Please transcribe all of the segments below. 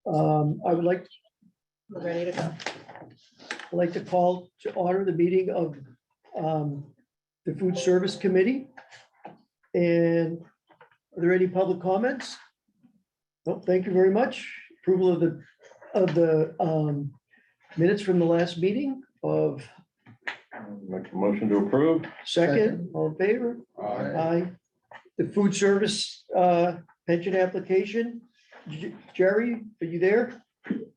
I would like, We're ready to go. I'd like to call to order the meeting of the Food Service Committee. And are there any public comments? No, thank you very much. Approval of the minutes from the last meeting of Make a motion to approve. second, all in favor? Aye. The food service pension application. Jerry, are you there?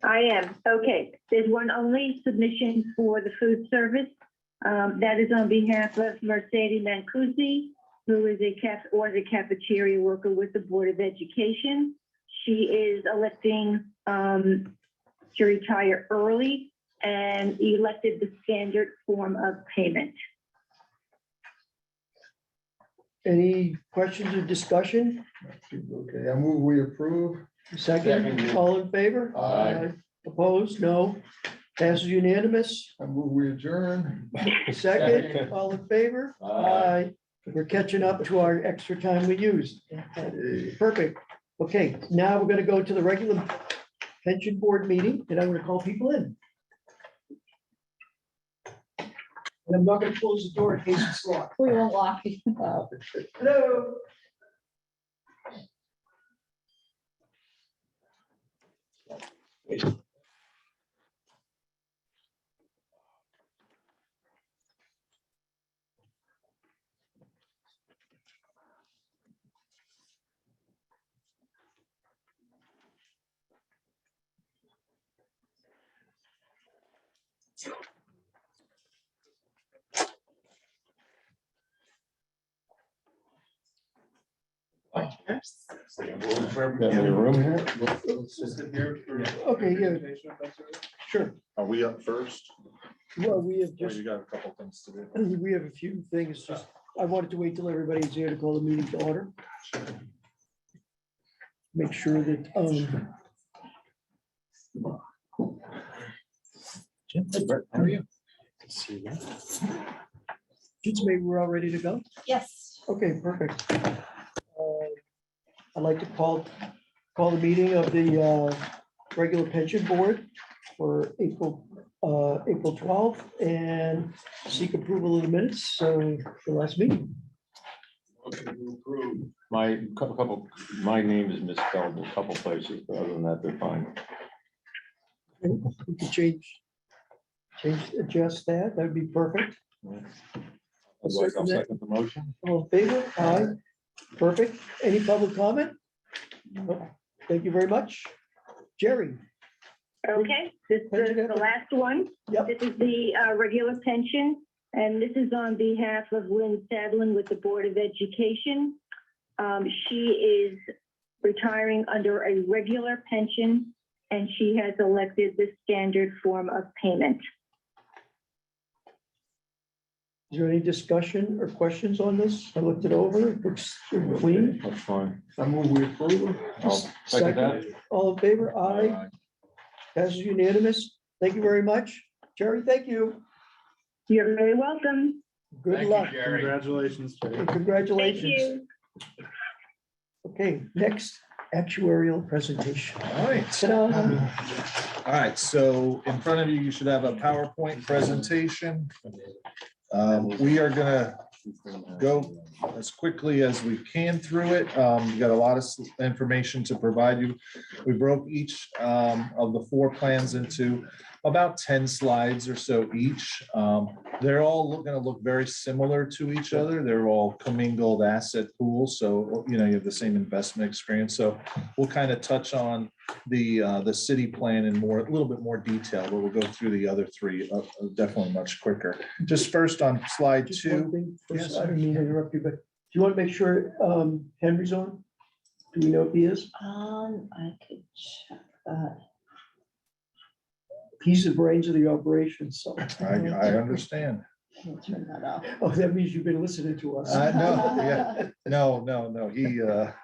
I am. Okay. There's one only submission for the food service. That is on behalf of Mercedes Mancusi, who is a cafeteria worker with the Board of Education. She is electing to retire early and elected the standard form of payment. Any questions or discussion? Okay, I move we approve. Second, Second. all in favor? Aye. Opposed? No. Passes unanimous. I move we adjourn. Second, all in favor? Aye. We're catching up to our extra time we used. Perfect. Okay, now we're gonna go to the regular pension board meeting, and I'm gonna call people in. And I'm not gonna close the door in case it's locked. We won't lock you up. Hello. Got any room here? Okay, yeah, sure. Are we up first? Well, we have Or just, you got a couple things to do? we have a few things, just, I wanted to wait till everybody's here to call the meeting to order. Make sure that, How are you? just maybe we're all ready to go. Yes. Okay, perfect. I'd like to call the meeting of the regular pension board for April 12th and seek approval of the minutes for the last meeting. My my name is misspelled in a couple places, but other than that, they're fine. We could adjust that. That'd be perfect. I'll second the motion. All in favor? Aye. Perfect. Any public comment? No. Thank you very much. Jerry? Okay, this is the last one. Yep. This is the regular pension, and this is on behalf of Lynn Sadlin with the Board of Education. She is retiring under a regular pension, and she has elected the standard form of payment. Is there any discussion or questions on this? I looked it over. It looks clean. That's fine. I move we approve. I'll second that. All in favor? Aye. Passes unanimous. Thank you very much. Jerry, thank you. You're very welcome. Good luck. Congratulations. And Thank congratulations. you. Okay, next actuarial presentation. All right. Ta-da. All right, so in front of you, you should have a PowerPoint presentation. We are gonna go as quickly as we can through it. We got a lot of information to provide you. We broke each of the 4 plans into about 10 slides or so each. They're all going to look very similar to each other. They're all commingled asset pools, so you have the same investment experience. So we'll kind of touch on the city plan in a little bit more detail, but we'll go through the other 3 definitely much quicker. Just first on slide Just 2. one thing first. Yes, I don't mean to interrupt you, but do you want to make sure Henry's on? Do we know if he is? I could check that. He's the brains of the operation, so. I understand. Let me turn that off. Oh, that means you've been listening to us. No, yeah. No.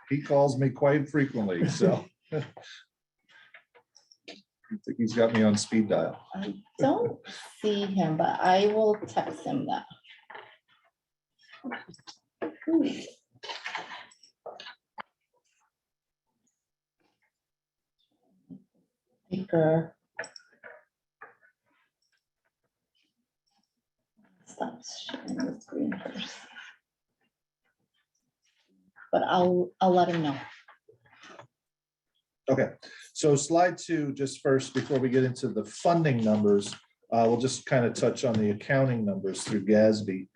He calls me quite frequently, so. I think he's got me on speed dial. I don't see him, but I will text him that. Speaker. Stop sharing the screen first. But I'll let him know. Okay, so slide 2, just first, before we get into the funding numbers, we'll just kind of touch on the accounting numbers through GASB.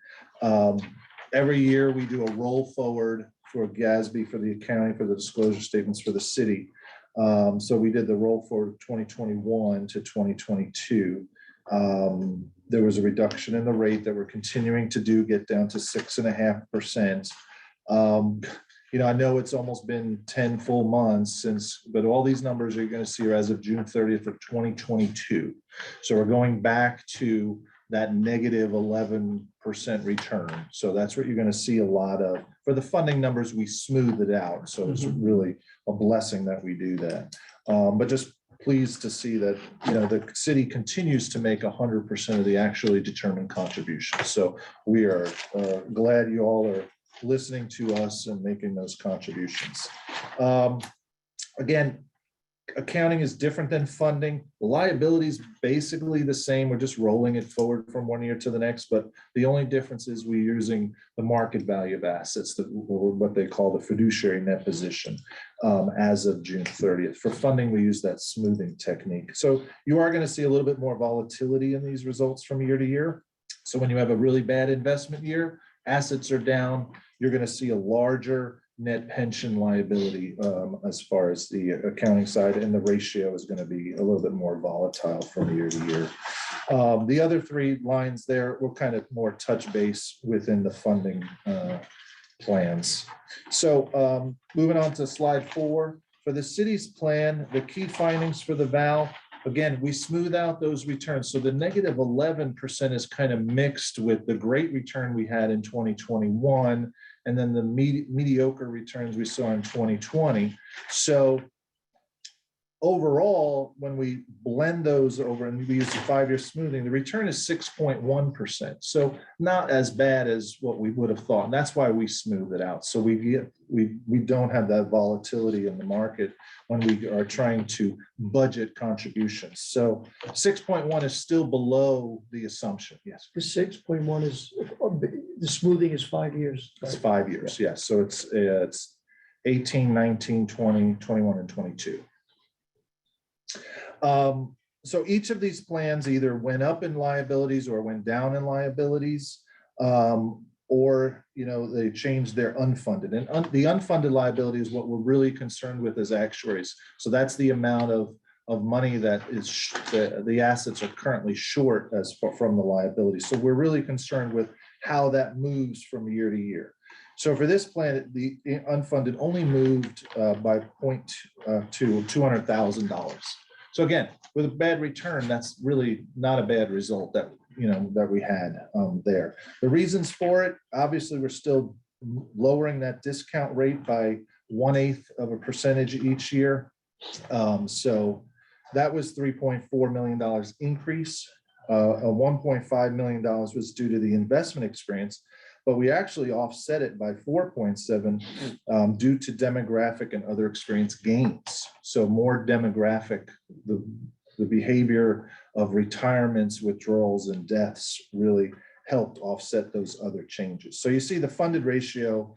Every year, we do a roll forward for GASB for the accounting, for the disclosure statements for the city. So we did the roll forward of 2021 to 2022. There was a reduction in the rate that we're continuing to do, get down to 6.5%. I know it's almost been 10 full months since, but all these numbers you're going to see are as of June 30th of 2022. So we're going back to that negative 11% return. So that's what you're going to see a lot of. For the funding numbers, we smooth it out. So it's really a blessing that we do that. But just pleased to see that, the city continues to make 100% of the actually determined contributions. So we are glad you all are listening to us and making those contributions. Again, accounting is different than funding. The liability is basically the same. We're just rolling it forward from one year to the next, but the only difference is we're using the market value of assets, or what they call the fiduciary net position, as of June 30th. For funding, we use that smoothing technique. So you are going to see a little bit more volatility in these results from year to year. So when you have a really bad investment year, assets are down, you're going to see a larger net pension liability as far as the accounting side, and the ratio is going to be a little bit more volatile from year to year. The other 3 lines there will kind of more touch base within the funding plans. So moving on to slide 4, for the city's plan, the key findings for the VAL. Again, we smooth out those returns. So the negative 11% is kind of mixed with the great return we had in 2021, and then the mediocre returns we saw in 2020. So overall, when we blend those over and we use the 5-year smoothing, the return is 6.1%. So not as bad as what we would have thought. And that's why we smooth it out. So we don't have that volatility in the market when we are trying to budget contributions. So 6.1 is still below the assumption. Yes. The 6.1 is, the smoothing is 5 years. It's 5 years. Yes. So it's 18, 19, 20, 21, and 22. So each of these plans either went up in liabilities or went down in liabilities, or they changed their unfunded. And the unfunded liability is what we're really concerned with as actuaries. So that's the amount of money that is the assets are currently short from the liability. So we're really concerned with how that moves from year to year. So for this plan, the unfunded only moved by to $200,000. So again, with a bad return, that's really not a bad result that we had there. The reasons for it, obviously, we're still lowering that discount rate by 1/8% each year. So that was $3.4 million increase. $1.5 million was due to the investment experience, but we actually offset it by 4.7 due to demographic and other experience gains. So more demographic, the behavior of retirements, withdrawals, and deaths really helped offset those other changes. So you see the funded ratio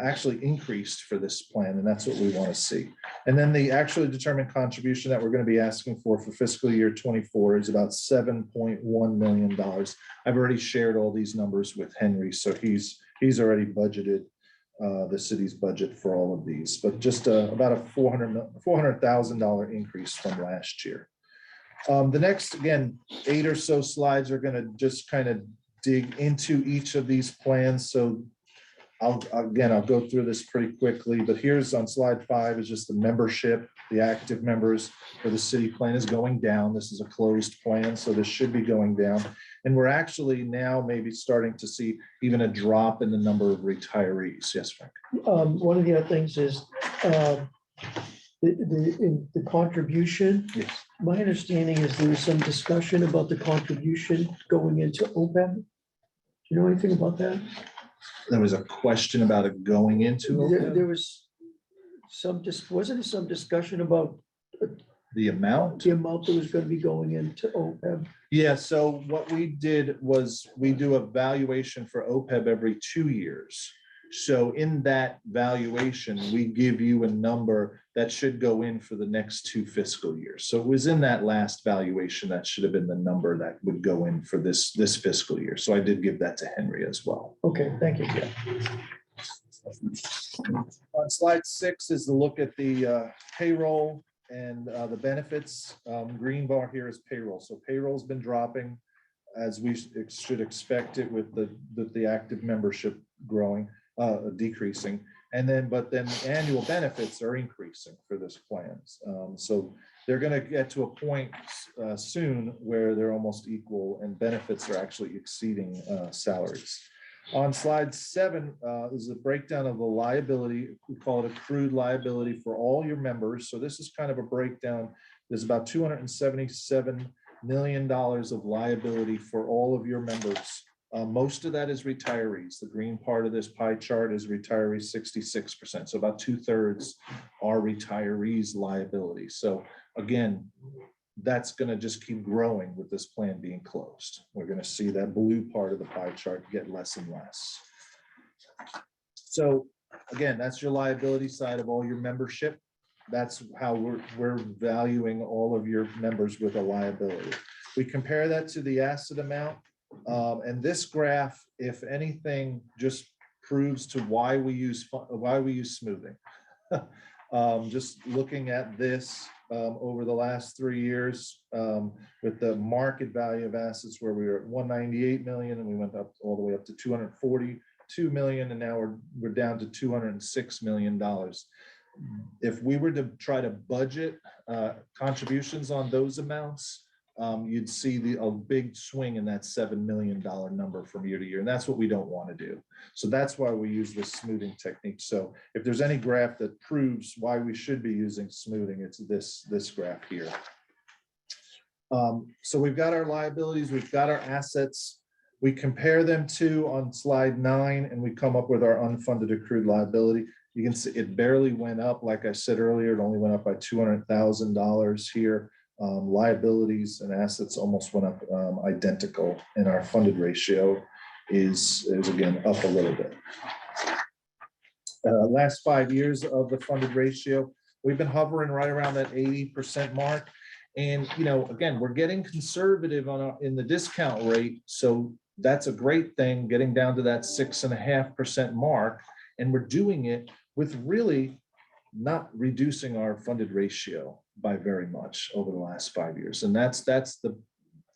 actually increased for this plan, and that's what we want to see. And then the actually determined contribution that we're going to be asking for fiscal year 24 is about $7.1 million. I've already shared all these numbers with Henry, so he's already budgeted the city's budget for all of these, but just about a $400,000 increase from last year. The next, again, 8 or so slides are going to just kind of dig into each of these plans. So I'll go through this pretty quickly, but here's on slide 5 is just the membership. The active members for the city plan is going down. This is a closed plan, so this should be going down. And we're actually now maybe starting to see even a drop in the number of retirees. Yes, Frank. One of the other things is the contribution. Yes. My understanding is there was some discussion about the contribution going into OPEB. Do you know anything about that? There was a question about it going into. There was wasn't there some discussion about The amount? the amount that was gonna be going into OPEB? Yeah, so what we did was we do a valuation for OPEB every 2 years. So in that valuation, we give you a number that should go in for the next 2 fiscal years. So it was in that last valuation, that should have been the number that would go in for this fiscal year. So I did give that to Henry as well. Okay, thank you. On slide 6 is the look at the payroll and the benefits. Green bar here is payroll. So payroll's been dropping as we should expect it with the active membership growing, decreasing. But then the annual benefits are increasing for this plans. So they're gonna get to a point soon where they're almost equal and benefits are actually exceeding salaries. On slide 7 is a breakdown of the liability. We call it accrued liability for all your members. So this is kind of a breakdown. There's about $277 million of liability for all of your members. Most of that is retirees. The green part of this pie chart is retirees, 66%. So about 2/3 are retirees liability. So again, that's going to just keep growing with this plan being closed. We're going to see that blue part of the pie chart get less and less. So again, that's your liability side of all your membership. That's how we're valuing all of your members with a liability. We compare that to the asset amount. And this graph, if anything, just proves to why we use smoothing. Just looking at this over the last 3 years with the market value of assets where we were at 198 million and we went up all the way up to 242 million and now we're down to $206 million. If we were to try to budget contributions on those amounts, you'd see a big swing in that $7 million number from year to year. And that's what we don't want to do. So that's why we use this smoothing technique. So if there's any graph that proves why we should be using smoothing, it's this graph here. So we've got our liabilities, we've got our assets. We compare them to on slide 9 and we come up with our unfunded accrued liability. You can see it barely went up. Like I said earlier, it only went up by $200,000 here. Liabilities and assets almost went up identical, and our funded ratio is again up a little bit. Last 5 years of the funded ratio, we've been hovering right around that 80% mark. And again, we're getting conservative in the discount rate, so that's a great thing, getting down to that 6.5% mark, and we're doing it with really not reducing our funded ratio by very much over the last 5 years. And that's the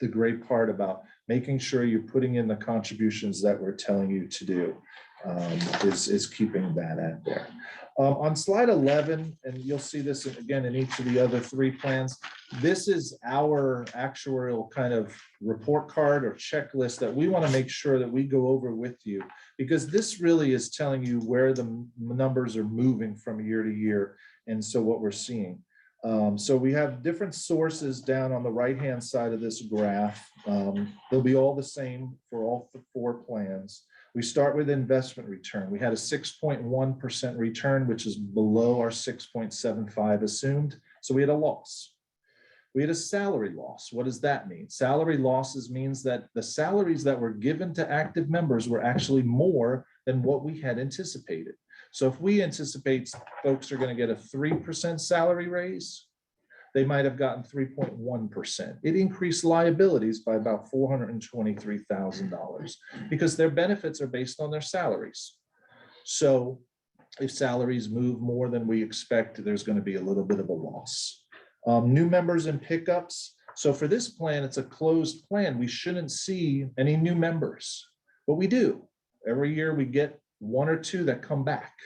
great part about making sure you're putting in the contributions that we're telling you to do, is keeping that at there. On slide 11, and you'll see this again in each of the other 3 plans, this is our actuarial kind of report card or checklist that we want to make sure that we go over with you, because this really is telling you where the numbers are moving from year to year. And so what we're seeing. So we have different sources down on the right-hand side of this graph. They'll be all the same for all 4 plans. We start with investment return. We had a 6.1% return, which is below our 6.75 assumed. So we had a loss. We had a salary loss. What does that mean? Salary losses means that the salaries that were given to active members were actually more than what we had anticipated. So if we anticipate folks are going to get a 3% salary raise, they might have gotten 3.1%. It increased liabilities by about $423,000 because their benefits are based on their salaries. So if salaries move more than we expect, there's going to be a little bit of a loss. New members and pickups. So for this plan, it's a closed plan. We shouldn't see any new members, but we do. Every year we get 1 or 2 that come back,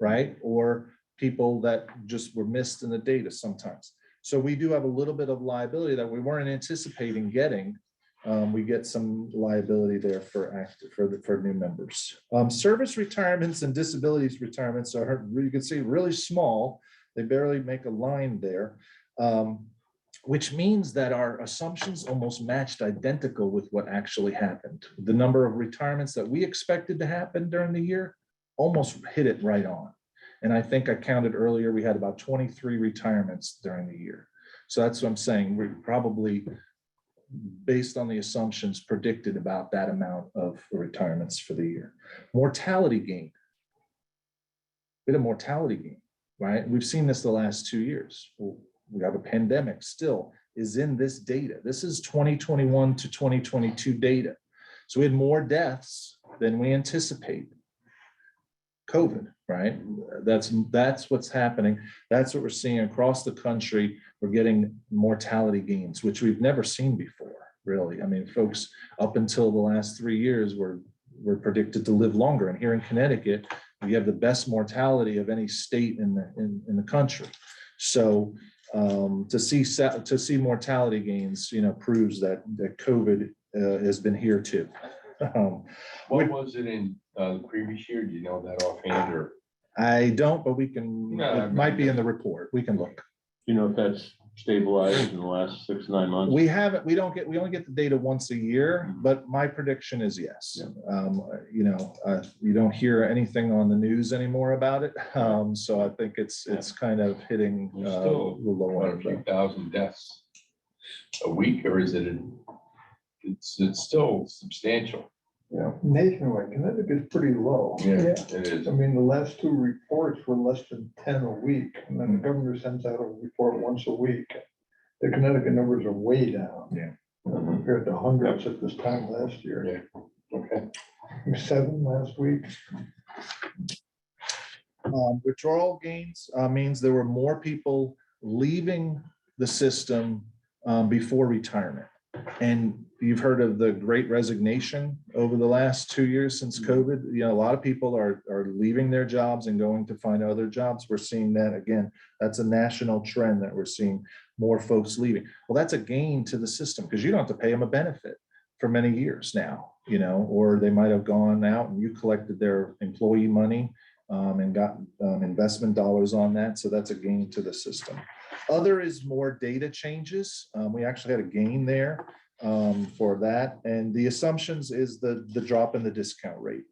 right? Or people that just were missed in the data sometimes. So we do have a little bit of liability that we weren't anticipating getting. We get some liability there for new members. Service retirements and disabilities retirements are, you can see, really small. They barely make a line there, which means that our assumptions almost matched identical with what actually happened. The number of retirements that we expected to happen during the year almost hit it right on. And I think I counted earlier, we had about 23 retirements during the year. So that's what I'm saying. We probably, based on the assumptions, predicted about that amount of retirements for the year. Mortality gain. Bit of mortality gain, right? We've seen this the last 2 years. We have a pandemic still is in this data. This is 2021 to 2022 data. So we had more deaths than we anticipated. COVID, right? That's what's happening. That's what we're seeing across the country. We're getting mortality gains, which we've never seen before, really. I mean, folks up until the last 3 years were predicted to live longer. And here in Connecticut, we have the best mortality of any state in the country. So to see mortality gains, proves that COVID has been here too. What was it in the previous year? Do you know that offhand, or I don't, but we can, No, it might be in the report. We can look. you know if that's stabilized in the last 6 to 9 months? We only get the data once a year, but my prediction is yes. You don't hear anything on the news anymore about it. So I think it's kind of hitting There's the still low a end. few thousand deaths a week, or is it? It's still substantial. Yeah, nationwide, Connecticut's pretty low. Yeah, it is. I mean, the last 2 reports were less than 10 a week, and then the governor sends out a report once a week. The Connecticut numbers are way down. Yeah. Compared to hundreds at this time last year. Yeah. Okay. 7 last week. Withdrawal gains means there were more people leaving the system before retirement. And you've heard of the Great Resignation over the last 2 years since COVID. A lot of people are leaving their jobs and going to find other jobs. We're seeing that again. That's a national trend that we're seeing more folks leaving. Well, that's a gain to the system because you don't have to pay them a benefit for many years now, or they might have gone out and you collected their employee money and got investment dollars on that. So that's a gain to the system. Other is more data changes. We actually had a gain there for that. And the assumptions is the drop in the discount rate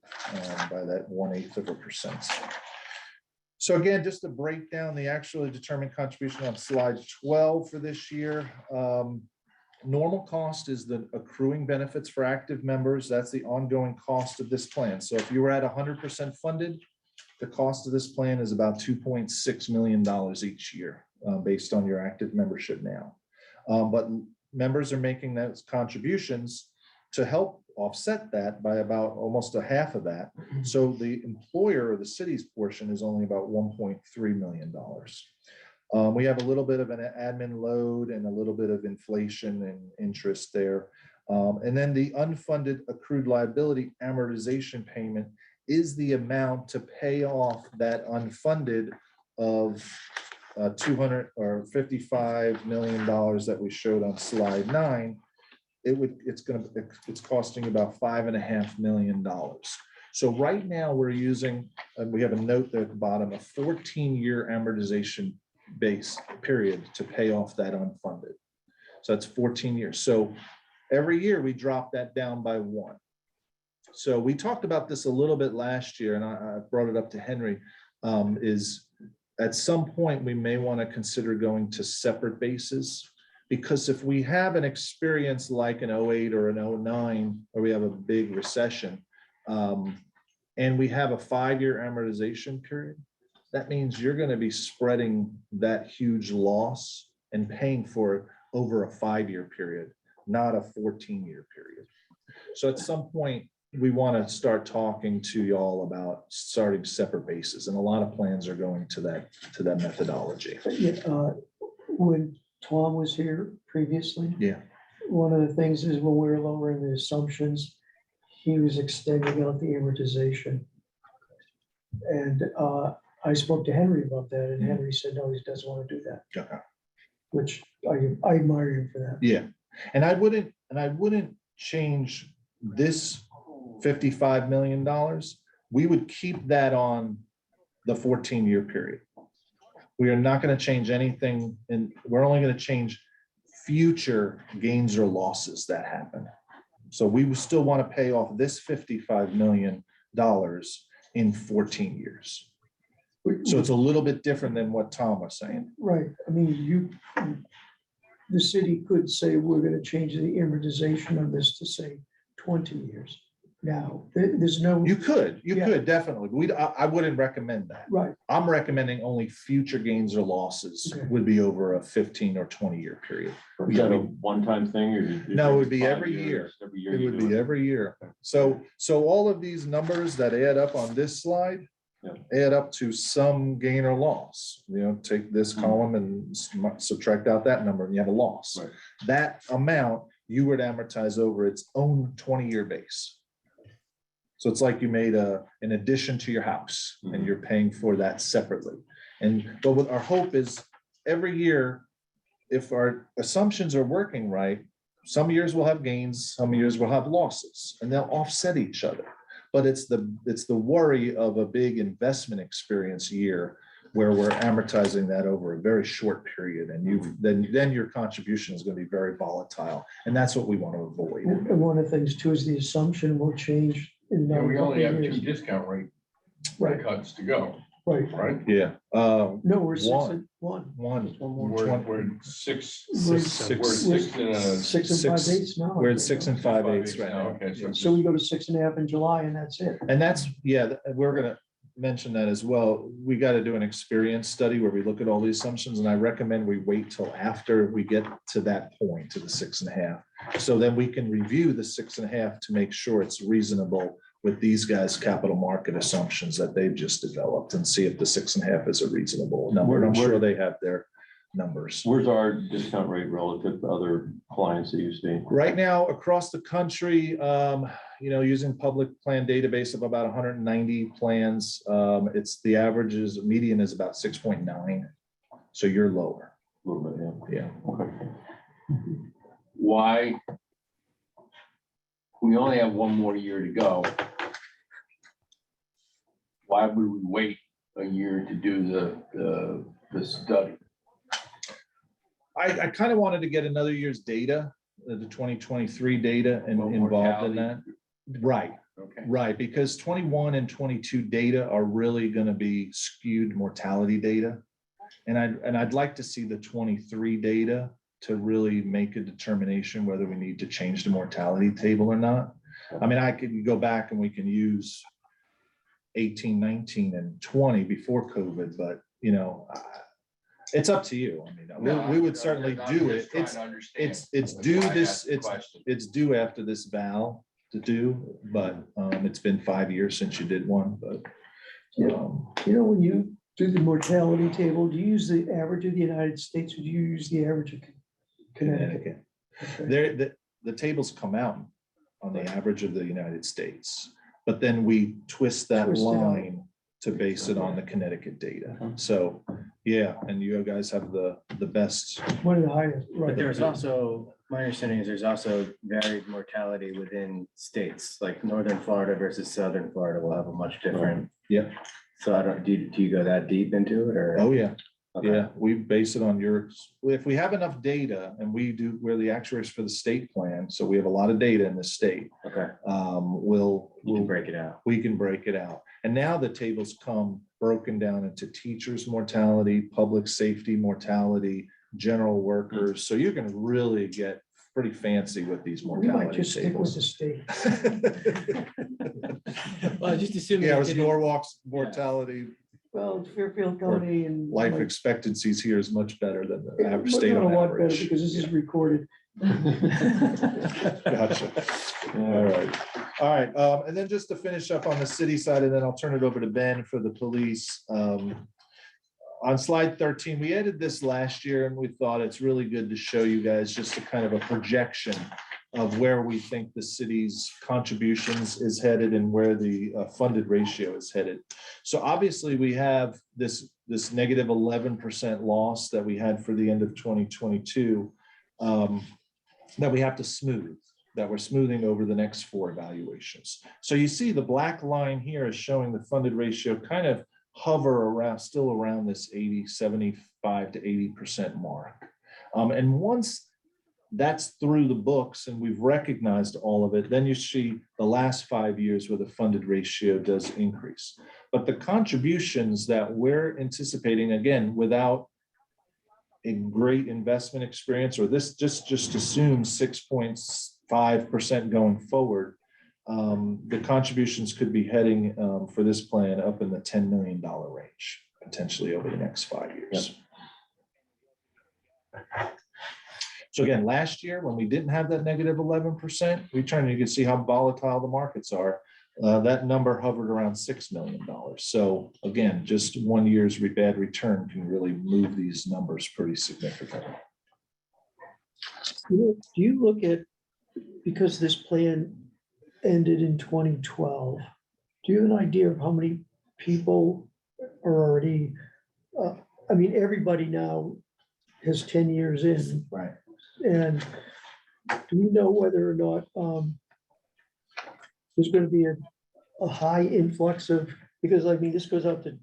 by that 1/8%. So again, just to break down the actually determined contribution on slide 12 for this year. Normal cost is the accruing benefits for active members. That's the ongoing cost of this plan. So if you were at 100% funded, the cost of this plan is about $2.6 million each year based on your active membership now. But members are making those contributions to help offset that by about almost a half of that. So the employer or the city's portion is only about $1.3 million. We have a little bit of an admin load and a little bit of inflation and interest there. And then the unfunded accrued liability amortization payment is the amount to pay off that unfunded of $255 million that we showed on slide 9. It's costing about $5.5 million. So right now we're using, and we have a note there at the bottom, a 14-year amortization base period to pay off that unfunded. So that's 14 years. So every year we drop that down by 1. So we talked about this a little bit last year, and I brought it up to Henry, is at some point we may want to consider going to separate bases, because if we have an experience like an 08 or an 09, where we have a big recession, and we have a 5-year amortization period, that means you're going to be spreading that huge loss and paying for it over a 5-year period, not a 14-year period. So at some point, we want to start talking to y'all about starting separate bases, and a lot of plans are going to that methodology. When Tom was here previously, Yeah. one of the things is when we were lowering the assumptions, he was extending out the amortization. And I spoke to Henry about that, and Henry said, no, he doesn't want to do that. Okay. Which I admire him for that. Yeah, and I wouldn't change this $55 million. We would keep that on the 14-year period. We are not going to change anything, and we're only going to change future gains or losses that happen. So we would still want to pay off this $55 million in 14 years. So it's a little bit different than what Tom was saying. Right, I mean, the city could say, we're gonna change the amortization of this to say 20 years. Now, there's no, You could, Yeah. definitely. I wouldn't recommend that. right, I'm recommending only future gains or losses Okay. would be over a 15 or 20-year period. Is that a one-time thing or? is No, it would be 5 every years? year. Every year. It you would do be every year. So all of these numbers that add up on this slide Yeah. add up to some gain or loss. You know, take this Mhm. column and subtract out that number and you have a loss. Right. That amount you would amortize over its own 20-year base. So it's like you made an addition to your house and Mhm. you're paying for that separately. But what our hope is every year, if our assumptions are working right, some years we'll have gains, some years we'll have losses, and they'll offset each other. But it's the worry of a big investment experience year where we're amortizing that over a very short period, and then your contribution is going to be very volatile, and that's what we want to avoid. and one of the things too is the assumption will change in Yeah, another we couple only of have 2 years. discount rate Right, cuts to go, right. right? Yeah. No, we're 6 One. and 1. One more. We're 6, We're Six- we're 6 and a. 6 and 5/8 now. I We're at think. 6 and 5/8 right now, now. okay, so So we go to 6.5 in July and that's it. And that's, we're gonna mention that as well. We got to do an experience study where we look at all the assumptions, and I recommend we wait till after we get to that point, to the 6.5. So then we can review the 6.5 to make sure it's reasonable with these guys' capital market assumptions that they've just developed, and see if the 6.5 is a reasonable number. And I'm sure they have their numbers. where's our discount rate relative to other clients that you see? Right now, across the country, using public plan database of about 190 plans, it's the average is, median is about 6.9. So you're lower. A little bit, yeah. Yeah. Okay. Why? We only have one more year to go. Why would we wait a year to do the study? I kind of wanted to get another year's data, the 2023 data and Well, involved in that. mortality. Right, Okay. right, because 21 and 22 data are really going to be skewed mortality data. And I'd like to see the 23 data to really make a determination whether we need to change the mortality table or not. I mean, I could go back and we can use 18, 19, and 20 before COVID, but it's up to you. I mean, we would certainly do it. It's due this, it's due after this Val to do, but it's been 5 years since you did one, but. When you do the mortality table, do you use the average of the United States or do you use the average of Connecticut? Okay. The tables come out on the average of the United States, but then we twist that Twist it out. line to base it on the Connecticut data. So, yeah, and you guys have the best. One of the highest, But right. there's also, my understanding is there's also varied mortality within states, like northern Florida versus southern Florida will have a much different. Yeah. So I don't, do you go that deep into it or? Oh, yeah. Okay. Yeah, we base it on if we have enough data, and we're the actuaries for the state plan, so we have a lot of data in the state. Okay, We'll you can break it out. we can break it out. And now the tables come broken down into teachers' mortality, public safety mortality, general workers. So you can really get pretty fancy with these We might mortality just stick with the tables. state. Well, just assuming. Yeah, it was Norwalk's mortality, Well, Fairfield County and. life expectancies here is much better than the average But state not a on lot better average. because this is recorded. Gotcha. All right. All right. And then just to finish up on the city side, and then I'll turn it over to Ben for the police. On slide 13, we added this last year and we thought it's really good to show you guys just a kind of a projection of where we think the city's contributions is headed and where the funded ratio is headed. So obviously we have this negative 11% loss that we had for the end of 2022 that we have to smooth, that we're smoothing over the next 4 evaluations. So you see the black line here is showing the funded ratio kind of hover around, still around this 75 to 80% mark. And once that's through the books and we've recognized all of it, then you see the last 5 years where the funded ratio does increase. But the contributions that we're anticipating, again, without a great investment experience, or this just assumes 6.5% going forward, the contributions could be heading for this plan up in the $10 million range, potentially over the next 5 years. So again, last year, when we didn't have that negative 11%, you can see how volatile the markets are. That number hovered around $6 million. So again, just 1 year's bad return can really move these numbers pretty significantly. Do you look at, because this plan ended in 2012, do you have an idea of how many people are already, I mean, everybody now has 10 years in, Right. and do we know whether or not there's going to be a high influx of, because I mean, this goes out to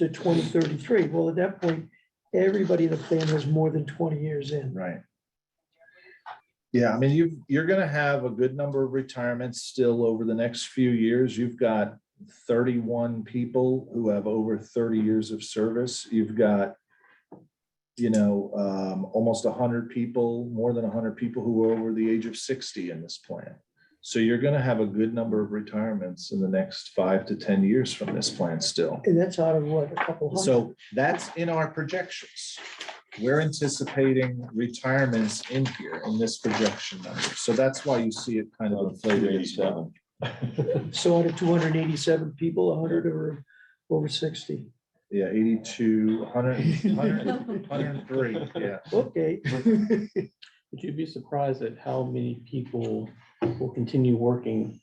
2033. Well, at that point, everybody in the plan has more than 20 years in. Right. Yeah, I mean, you're gonna have a good number of retirements still over the next few years. You've got 31 people who have over 30 years of service. You've got, almost 100 people, more than 100 people who are over the age of 60 in this plan. So you're gonna have a good number of retirements in the next 5 to 10 years from this plan still. And that's out of what, a couple hundred? So that's in our projections. We're anticipating retirements in here in this projection number. So that's why you see it kind of inflated as well. So out of 287 people, 100 are over 60. Yeah, 82, 100, 103, yeah. Okay. Would you be surprised at how many people will continue working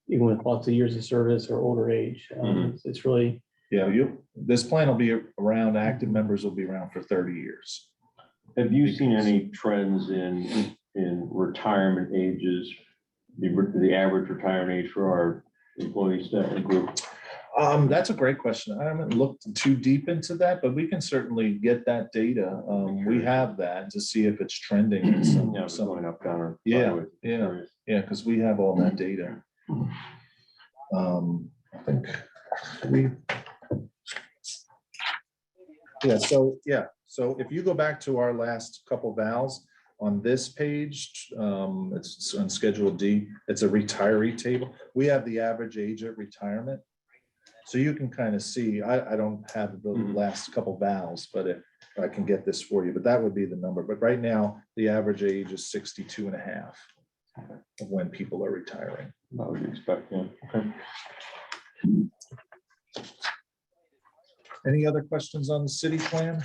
even with lots of years of service or older age? It's really, Yeah, this plan will be around, active members will be around for 30 years. Have you seen any trends in retirement ages, the average retirement age for our employees that group? That's a great question. I haven't looked too deep into that, but we can certainly get that data. We have that to see if it's trending. in some- Yeah, it's some- going up, down, or. Yeah, yeah, because we have all that data. I think so if you go back to our last couple vals on this page, it's on Schedule D, it's a retiree table. We have the average age at retirement. So you can kind of see, I don't have the last couple vals, but if I can get this for you, but that would be the number. But right now, the average age is 62 and a half of when people are retiring. I would expect, yeah. Okay. Any other questions on the city plan?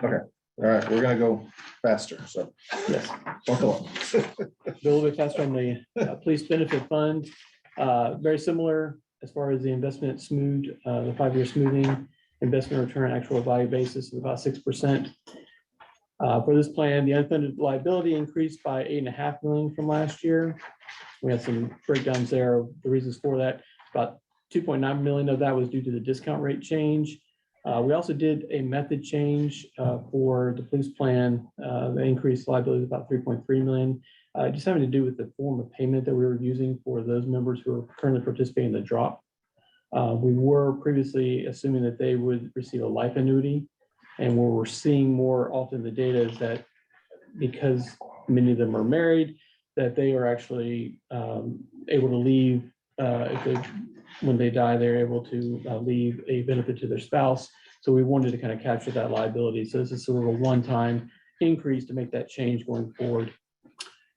Okay, all right, we're gonna go faster, so. yes, Buckle up. a little bit faster on the police benefit fund. Very similar as far as the investment smooth, the 5-year smoothing investment return actual value basis of about 6%. For this plan, the unfunded liability increased by $8.5 million from last year. We had some breakdowns there of the reasons for that. About $2.9 million of that was due to the discount rate change. We also did a method change for the police plan. The increased liability is about $3.3 million. Just having to do with the form of payment that we were using for those members who are currently participating in the drop. We were previously assuming that they would receive a life annuity. And what we're seeing more often in the data is that because many of them are married, that they are actually able to leave, when they die, they're able to leave a benefit to their spouse. So we wanted to kind of capture that liability. So this is sort of a one-time increase to make that change going forward.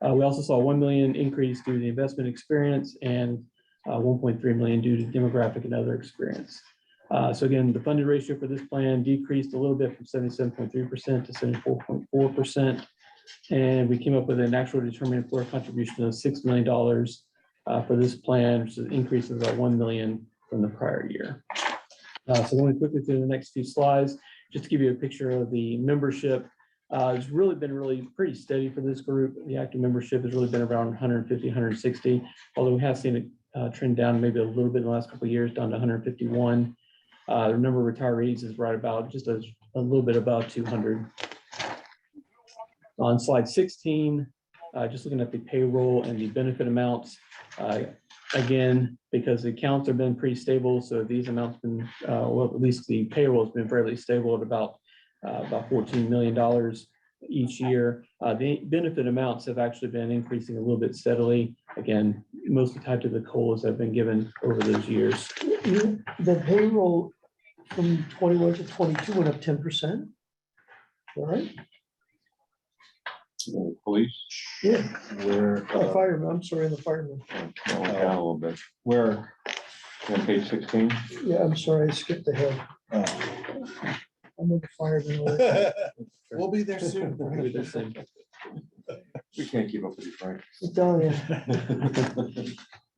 We also saw a $1 million increase due to the investment experience and $1.3 million due to demographic and other experience. So again, the funded ratio for this plan decreased a little bit from 77.3% to 74.4%. And we came up with an actual determined employer contribution of $6 million for this plan, which is an increase of about $1 million from the prior year. So going quickly through the next few slides, just to give you a picture of the membership. It's really been pretty steady for this group. The active membership has really been around 150, 160, although we have seen it trend down maybe a little bit in the last couple of years, down to 151. The number of retirees is right about just a little bit above 200. On slide 16, just looking at the payroll and the benefit amounts. Again, because the accounts have been pretty stable, so these amounts been, well, at least the payroll has been fairly stable at about about $14 million each year. The benefit amounts have actually been increasing a little bit steadily. Again, mostly tied to the COLAs that have been given over those years. The payroll from 21 to 22 went up 10%. All right, Police. yeah, Where, fireman, I'm sorry, the fireman. Oh, down a little bit. where, On page 16. Yeah, I'm sorry, I skipped ahead. I'm in the fireman. we'll be there soon. With this thing. We can't keep up with you, Frank. I'm telling you.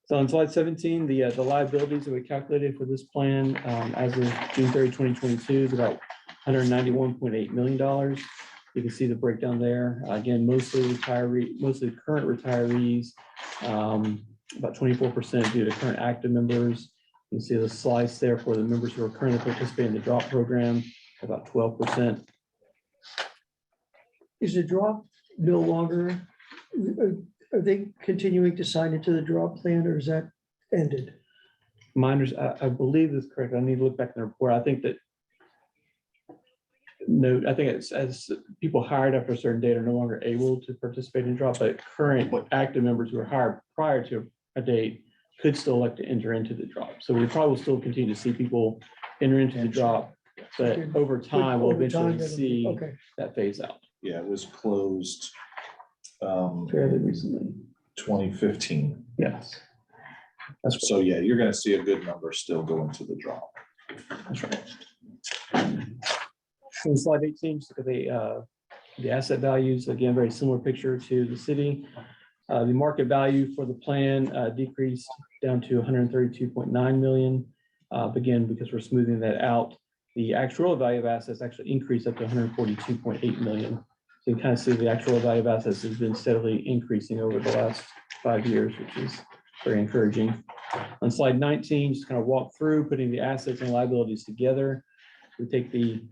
So on slide 17, the liabilities that we calculated for this plan as of June 30, 2022 is about $191.8 million. You can see the breakdown there. Again, mostly current retirees, about 24% due to current active members. You can see the slice there for the members who are currently participating in the drop program, about 12%. Is the drop no longer, are they continuing to sign into the drop plan or is that ended? Miners, I believe this is correct. I need to look back in the report. I think that no, I think it's as people hired after a certain date are no longer able to participate in drop, but current active members who were hired prior to a date could still elect to enter into the drop. So we probably will still continue to see people enter into the drop, but over time, we'll Over time, eventually it'll- see Okay, that phase out Yeah, it was closed fairly recently. 2015. Yes, So yeah, you're gonna see a good number still go into the drop. that's right. On slide 18, just look at the asset values. Again, very similar picture to the city. The market value for the plan decreased down to 132.9 million. Again, because we're smoothing that out, the actual value of assets actually increased up to 142.8 million. So you can kind of see the actual value of assets has been steadily increasing over the last 5 years, which is very encouraging. On slide 19, just kind of walk through putting the assets and liabilities together. We take the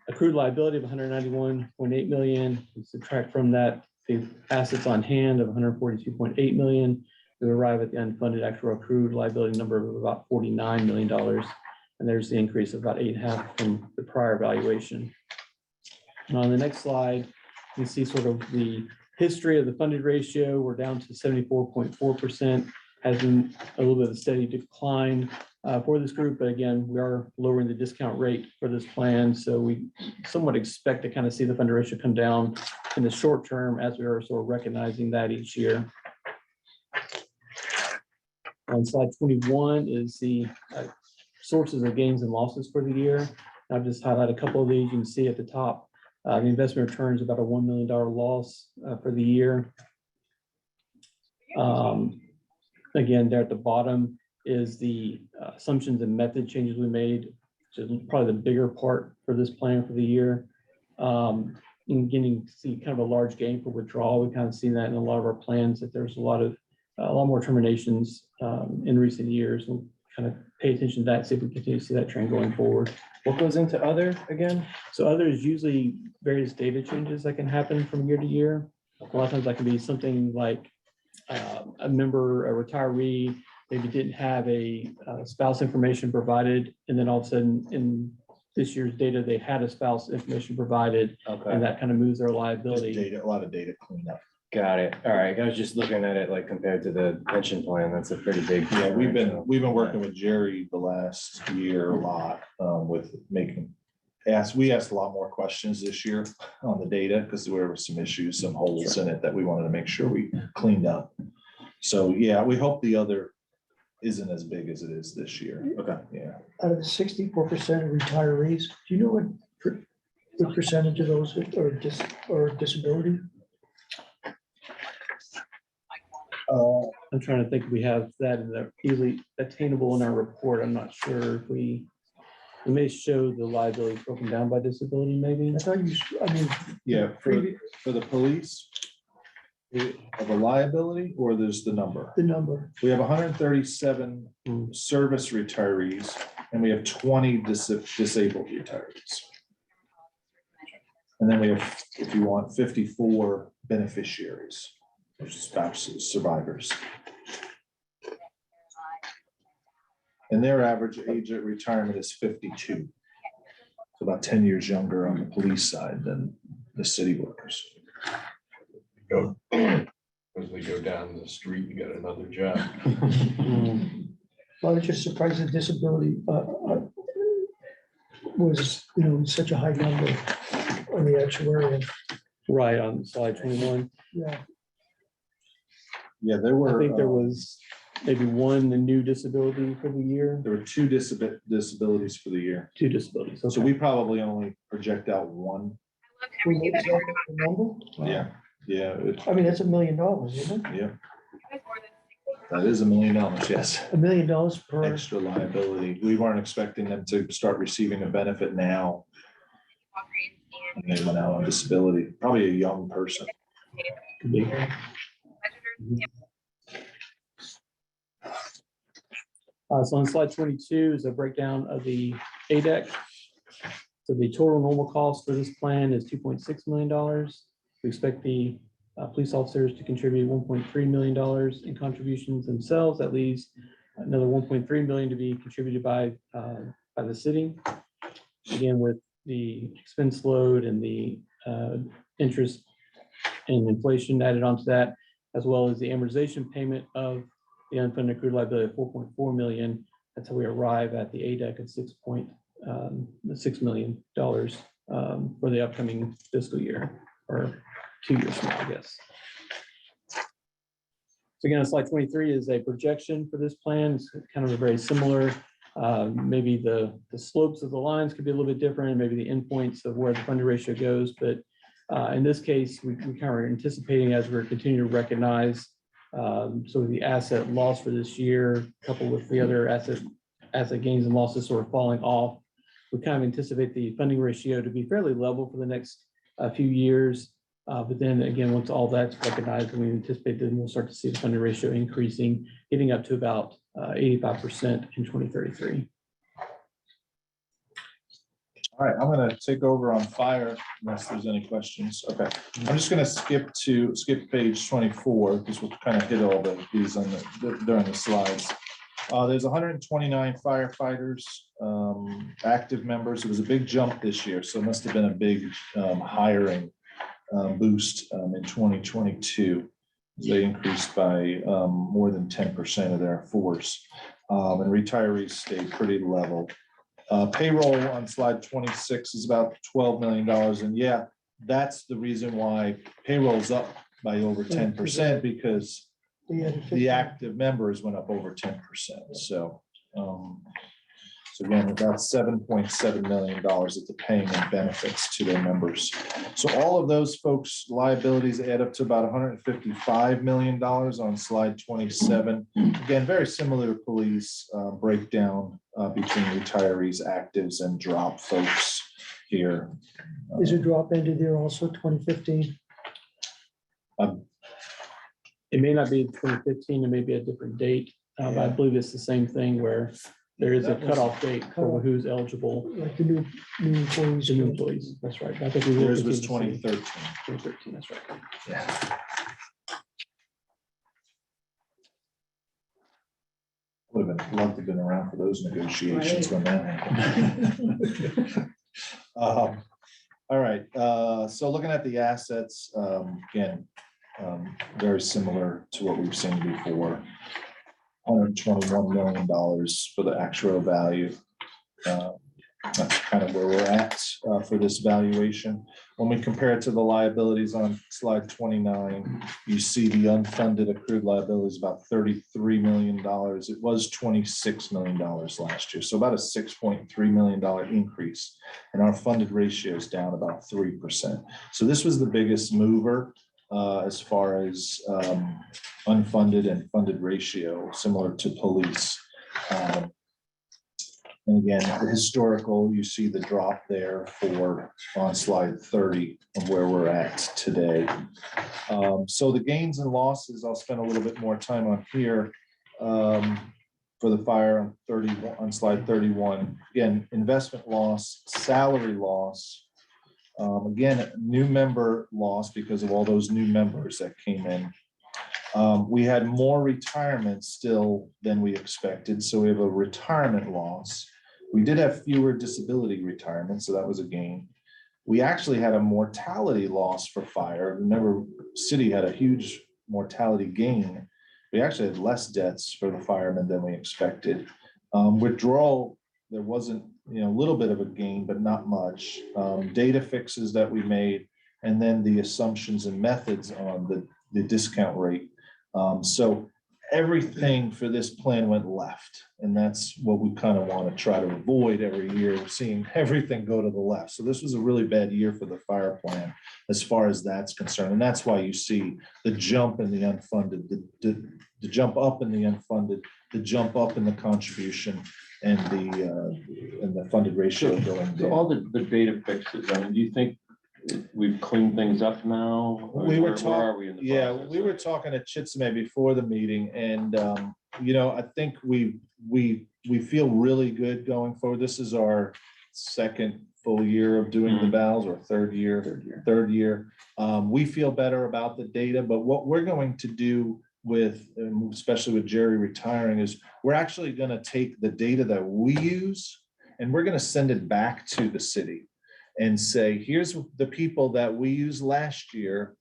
accrued liability of 191.8 million, we subtract from that the assets on hand of 142.8 million. We arrive at the unfunded actual accrued liability number of about $49 million. And there's the increase of about 8.5 from the prior valuation. And on the next slide, you see sort of the history of the funded ratio. We're down to 74.4%, has been a little bit of a steady decline for this group, but again, we are lowering the discount rate for this plan. So we somewhat expect to kind of see the funded ratio come down in the short term as we are sort of recognizing that each year. On slide 21 is the sources of gains and losses for the year. I've just highlighted a couple of these. You can see at the top, the investment returns about a $1 million loss for the year. Again, there at the bottom is the assumptions and method changes we made, which is probably the bigger part for this plan for the year. And getting to see kind of a large gain for withdrawal. We kind of seen that in a lot of our plans, that there's a lot more terminations in recent years. We'll kind of pay attention to that, see if we continue to see that trend going forward. What goes into other again? So other is usually various data changes that can happen from year to year. A lot of times that can be something like a member, a retiree, maybe didn't have a spouse information provided, and then all of a sudden in this year's data, they had a spouse information provided, and Okay, that kind of moves their Just liability. data, a lot of data cleanup. got it. All right, I was just looking at it like compared to the pension plan. That's a pretty big. Yeah, we've differential. been working with Jerry the last year a lot with we asked a lot more questions this year on the data because there were some issues, some holes in it that we wanted to make sure we cleaned up. So, yeah, we hope the other isn't as big as it is this year. Okay. Yeah. out of the 64% of retirees, do you know what percentage of those are disability? I'm trying to think if we have that in there easily attainable in our report. I'm not sure if we may show the liability broken down by disability, maybe. I thought Yeah, previous, for the police, of a liability, or there's the number? the number. We have 137 service retirees, and we have 20 disabled retirees. And then we have, if you want, 54 beneficiaries, which is spouses, survivors. And their average age at retirement is 52. about 10 years younger on the police side than the city workers. Go, as they go down the street and get another job. I was just surprised the disability was, such a high number on the actuarial. Right, on slide 21. Yeah, Yeah, there I were, think there was maybe one new disability for the year, there were two disabilities for the year. two disabilities. So Okay. we probably only project out one. Well, what was that number? Yeah, yeah, I mean, that's $1 million, isn't it? yeah. That is $1 million, yes. $1 million per, Extra liability. We weren't expecting them to start receiving a benefit now. And they went out on disability, probably a young person. Could be. So on slide 22 is a breakdown of the ADEC. So the total normal cost for this plan is $2.6 million. We expect the police officers to contribute $1.3 million in contributions themselves. That leaves another $1.3 million to be contributed by the city. Again, with the expense load and the interest and inflation added onto that, as well as the amortization payment of the unfunded accrued liability of $4.4 million. That's how we arrive at the ADEC of $6 million for the upcoming fiscal year, or 2 years from now, I guess. So again, on slide 23 is a projection for this plan. It's kind of a very similar. Maybe the slopes of the lines could be a little bit different, maybe the endpoints of where the funding ratio goes, but in this case, we kind of are anticipating as we're continuing to recognize sort of the asset loss for this year, coupled with the other asset gains and losses sort of falling off. We kind of anticipate the funding ratio to be fairly level for the next few years. But then again, once all that's recognized, we anticipate that we'll start to see the funding ratio increasing, getting up to about 85% in 2033. All right, I'm gonna take over on fire unless there's any questions. Okay, I'm just gonna skip page 24 because we'll kind of hit all these on during the slides. There's 129 firefighters, active members. It was a big jump this year, so it must have been a big hiring boost in 2022. They increased by more than 10% of their force, and retirees stayed pretty level. Payroll on slide 26 is about $12 million. And yeah, that's the reason why payroll's up by over 10%, because the active members went up over 10%. So, so again, about $7.7 million that they're paying in benefits to their members. So all of those folks' liabilities add up to about $155 million on slide 27. Again, very similar to police breakdown between retirees, actives, and drop folks here. is a drop into there also 2015? It may not be 2015, it may be a different date. But I believe it's the same thing where there is a cutoff date for who's eligible. Like the new employees. The new employees, that's right. I think we will Theirs was continue to see 2013. 2013, that's right. Yeah. Would have been, loved to have been around for those negotiations when that happened. All right, so looking at the assets, again, very similar to what we've seen before. $121 million for the actual value. That's kind of where we're at for this valuation. When we compare it to the liabilities on slide 29, you see the unfunded accrued liabilities about $33 million. It was $26 million last year, so about a $6.3 million increase. And our funded ratio is down about 3%. So this was the biggest mover as far as unfunded and funded ratio, similar to police. And again, the historical, you see the drop there for on slide 30 of where we're at today. So the gains and losses, I'll spend a little bit more time on here for the fire on 31 on slide 31. Again, investment loss, salary loss. Again, new member loss because of all those new members that came in. We had more retirement still than we expected, so we have a retirement loss. We did have fewer disability retirements, so that was a gain. We actually had a mortality loss for fire. Remember, city had a huge mortality gain. We actually had less deaths for the firemen than we expected. Withdrawal, there wasn't, a little bit of a gain, but not much. Data fixes that we made, and then the assumptions and methods on the discount rate. So everything for this plan went left, and that's what we kind of want to try to avoid every year, seeing everything go to the left. So this was a really bad year for the fire plan as far as that's concerned, and that's why you see the jump in the unfunded, the jump up in the unfunded, the jump up in the contribution, and the funded ratio going So all down. the data fixes, I mean, do you think we've cleaned things up now? Or We were where talking, are we in the yeah, process? we were talking to Chitsime before the meeting, and I think we feel really good going forward. This is our second full year of doing the valves, or third year. We feel better about the data, but what we're going to do with, especially with Jerry retiring, is we're actually gonna take the data that we use and we're gonna send it back to the city and say, here's the people that we used last year.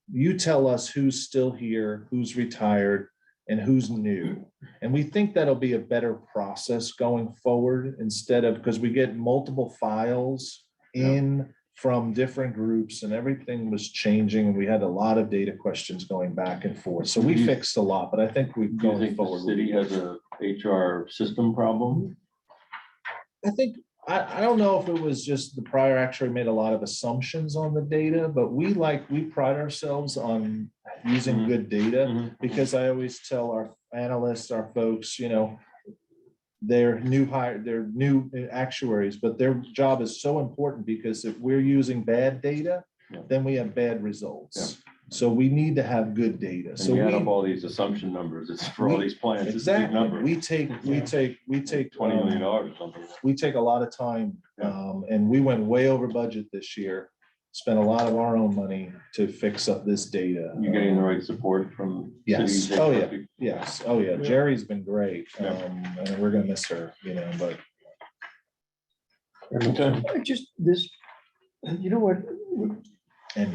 You tell us who's still here, who's retired, and who's new. And we think that'll be a better process going forward, instead of, because we get multiple files in from different groups, and everything was changing, and we had a lot of data questions going back and forth. So we fixed a lot, but I think we've Do you going think the forward. city has a HR system problem? I think, I don't know if it was just the prior actuary made a lot of assumptions on the data, but we pride ourselves on using good data, because I always tell our analysts, our folks, they're new actuaries, but their job is so important, because if we're using bad data, then we have bad results. So we need to have good data. And So you add up we, all these assumption numbers, it's for all these plans, it's a big exactly, number. we take $20 million or something. we take a lot of time, and we went way over budget this year. Spent a lot of our own money to fix up this data. You getting the right support from? Yes. cities? Oh, yeah. Yes, oh yeah, Jerry's been great, Yeah. and we're gonna miss her, but. Okay. I just, you know what, And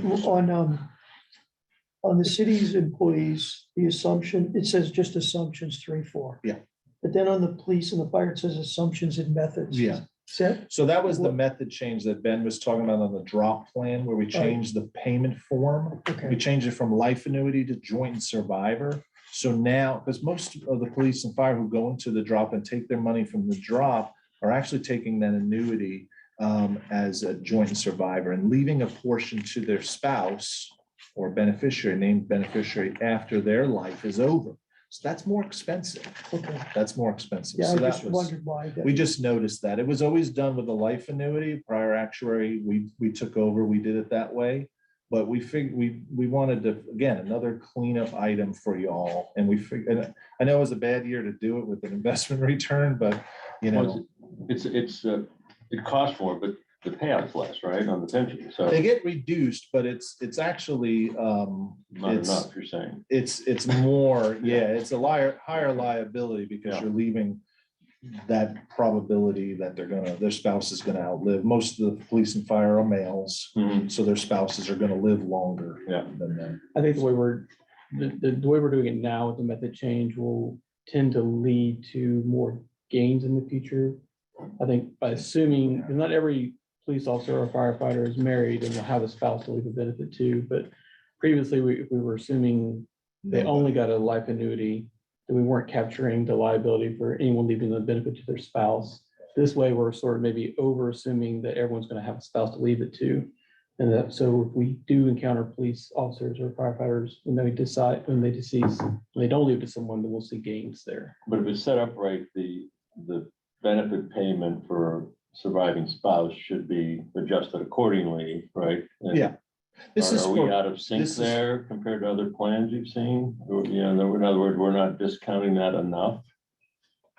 on the city's employees, the assumption, it says just assumptions 3-4. Yeah. But then on the police and the fire, it says assumptions and methods. Yeah. Set, so that was the method change that Ben was talking about on the drop plan, where we changed the payment form. We okay, changed it from life annuity to joint and survivor. So now, because most of the police and fire who go into the drop and take their money from the drop are actually taking that annuity as a joint and survivor, and leaving a portion to their spouse or beneficiary, named beneficiary, after their life is over. So that's more expensive. okay. That's more expensive. Yeah, I So that just was, wondered why. that- we just noticed that. It was always done with the life annuity. Prior actuary, we took over, we did it that way. But we figured, we wanted to, again, another cleanup item for y'all. And we figured, I know it was a bad year to do it with an investment return, but Well, it costs more, but the payout's less, right, on the pension, so they get reduced, but it's actually, not it's- enough, you're saying. it's more, yeah, it's a higher liability, because Yeah. you're leaving that probability that their spouse is gonna outlive. Most of the police and fire are males, Mhm. so their spouses are gonna live longer Yeah. than them. I think the way we're doing it now with the method change will tend to lead to more gains in the future. I think by assuming, not every police officer or firefighter is married and will have a spouse to leave a benefit to, but previously we were assuming they only got a life annuity, that we weren't capturing the liability for anyone leaving the benefit to their spouse. This way, we're sort of maybe over assuming that everyone's gonna have a spouse to leave it to. And that, so if we do encounter police officers or firefighters, when they decease, when they don't leave it to someone, then we'll see gains there. But if it's set up right, the benefit payment for surviving spouse should be adjusted accordingly, right? And Yeah. This is Are we for, out of sync this is- there compared to other plans you've seen? Or, in other words, we're not discounting that enough?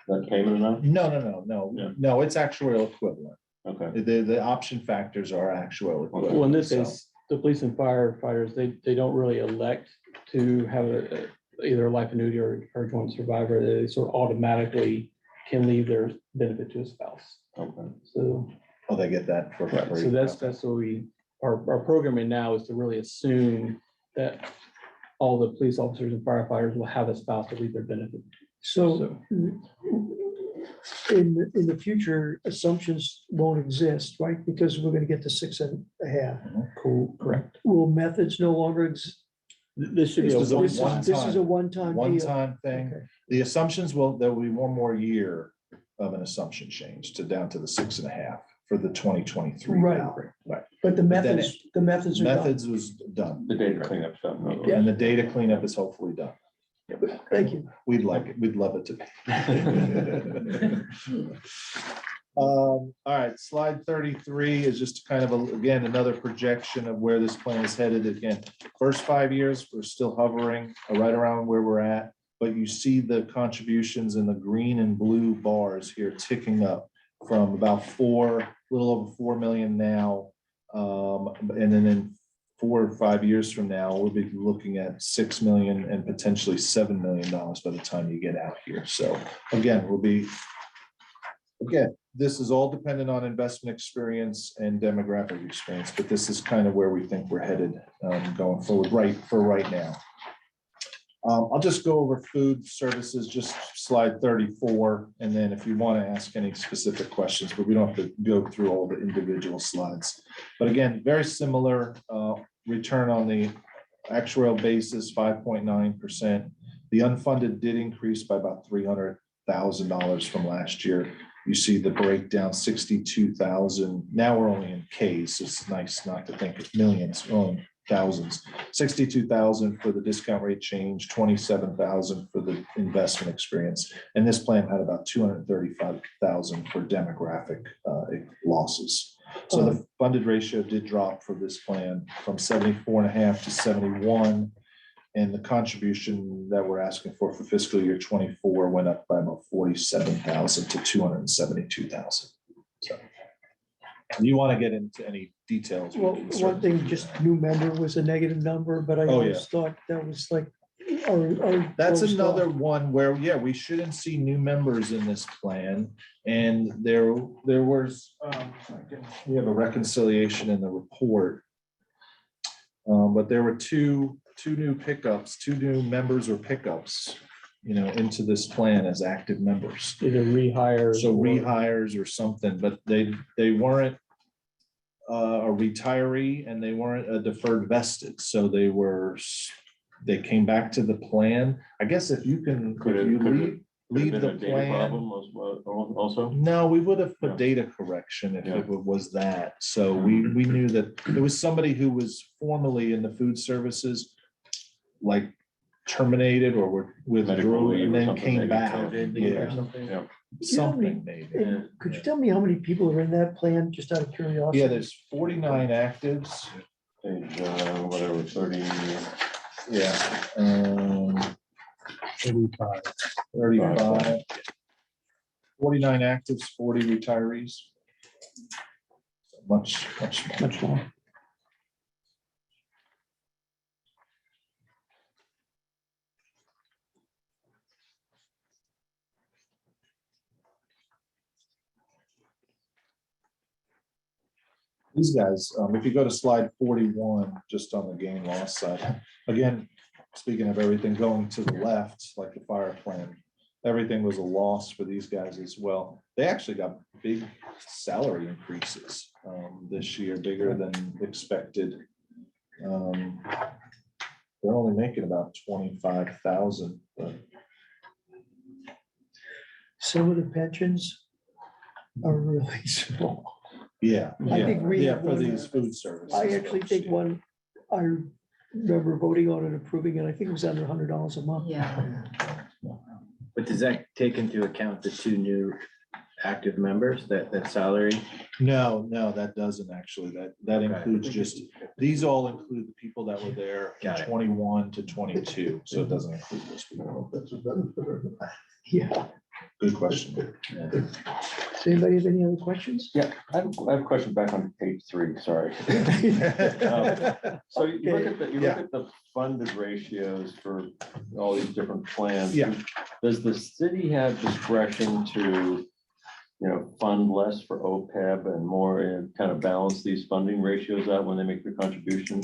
That payment enough? no, no, it's actuarial equivalent. Okay. The option factors are actuarial equivalent. Well, in this so- case, the police and firefighters, they don't really elect to have either a life annuity or joint survivor. They sort of automatically can leave their benefit to a spouse. Okay. So, Oh, they get that for right, free. so that's what our programming now is to really assume that all the police officers and firefighters will have a spouse to leave their benefit. So in the future, assumptions won't exist, right? Because we're gonna get to 6.5. Cool, correct. Will methods no longer exist? This should be a This is a one-time. This is a one-time deal. One-time thing. Okay. The assumptions there will be one more year of an assumption change to down to the 6.5 for the 2023. Right. ballot. Right. But the But then methods are done. Methods was done. The data cleanup stuff. no. And the data cleanup is hopefully done. Thank you. We'd like it. We'd love it to be. All right, slide 33 is just kind of, again, another projection of where this plan is headed. Again, first 5 years, we're still hovering right around where we're at. But you see the contributions in the green and blue bars here ticking up from about a little over 4 million now. And then in 4 or 5 years from now, we'll be looking at 6 million and potentially $7 million by the time you get out here. So again, this is all dependent on investment experience and demographic experience, but this is kind of where we think we're headed going forward, right now. I'll just go over food services, just slide 34, and then if you want to ask any specific questions, but we don't have to go through all the individual slides. But again, very similar return on the actuarial basis, 5.9%. The unfunded did increase by about $300,000 from last year. You see the breakdown, 62,000. Now we're only in Ks. It's nice not to think of millions, only thousands. 62,000 for the discount rate change, 27,000 for the investment experience. And this plan had about 235,000 for demographic losses. So the funded ratio did drop for this plan from 74.5 to 71. And the contribution that we're asking for fiscal year 24 went up by about 47,000 to 272,000. So you want to get into any details? Well, one thing, just new member was a negative number, but I Oh, yeah. always thought that was like. our That's close another off. one where, yeah, we shouldn't see new members in this plan. And there was, we have a reconciliation in the report. But there were two new members or pickups, into this plan as active members. Either rehires. So or- rehires or something, but they weren't a retiree and they weren't a deferred vested. So they came back to the plan. I guess if you can, Could if it- you could leave the Been a data plan. problem also? No, we would have put Yeah. data correction if Yeah. it was that. So we knew that it was somebody who was formerly in the food services, like terminated or withdrew Medical leave and or then something, came maybe back. COVID leave or Yeah, something. Yeah. something maybe. And could you tell me how many people are in that plan, just out of curiosity? Yeah, there's 49 actives. Page, whatever, 30. Yeah. 35. 49 actives, 40 retirees. So much more. Much more. These guys, if you go to slide 41, just on the gain loss side, again, speaking of everything going to the left, like the fire plan, everything was a loss for these guys as well. They actually got big salary increases this year, bigger than expected. They're only making about 25,000, but Some of the pensions are really small. yeah. I think we Yeah, have for one- these food services. I actually think one, I remember voting on and approving it, I think it was under $100 a month. Yeah. But does that take into account the two new active members, that salary? No, that doesn't actually. That Okay. includes these all include the people that were there Got from it. 21 to 22, so it doesn't include those people. That's a benefit. Yeah. Good question. Does anybody have any other questions? Yeah, I have a question back on page 3, sorry. So you look at the funded ratios for all these different plans. Yeah. Does the city have discretion to fund less for OPEB and more and kind of balance these funding ratios out when they make their contribution?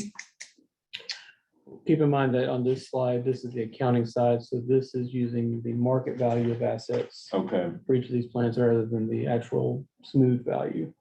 Keep in mind that on this slide, this is the accounting side, so this is using the market value of assets Okay, for each of these plans rather than the actual smooth value.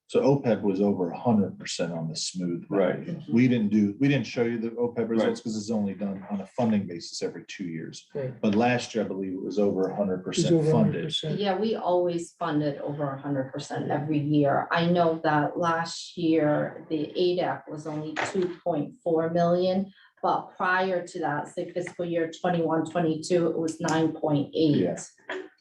So OPEB was over 100% on the smooth. Right. value. We didn't show you the OPEB results because it's only done on a funding basis every 2 years. Right. But last year, I believe it was over It's 100% over funded. 100%. Yeah, we always funded over 100% every year. I know that last year, the ADAC was only 2.4 million. But prior to that, say fiscal year 21-22, it was 9.8. Yeah.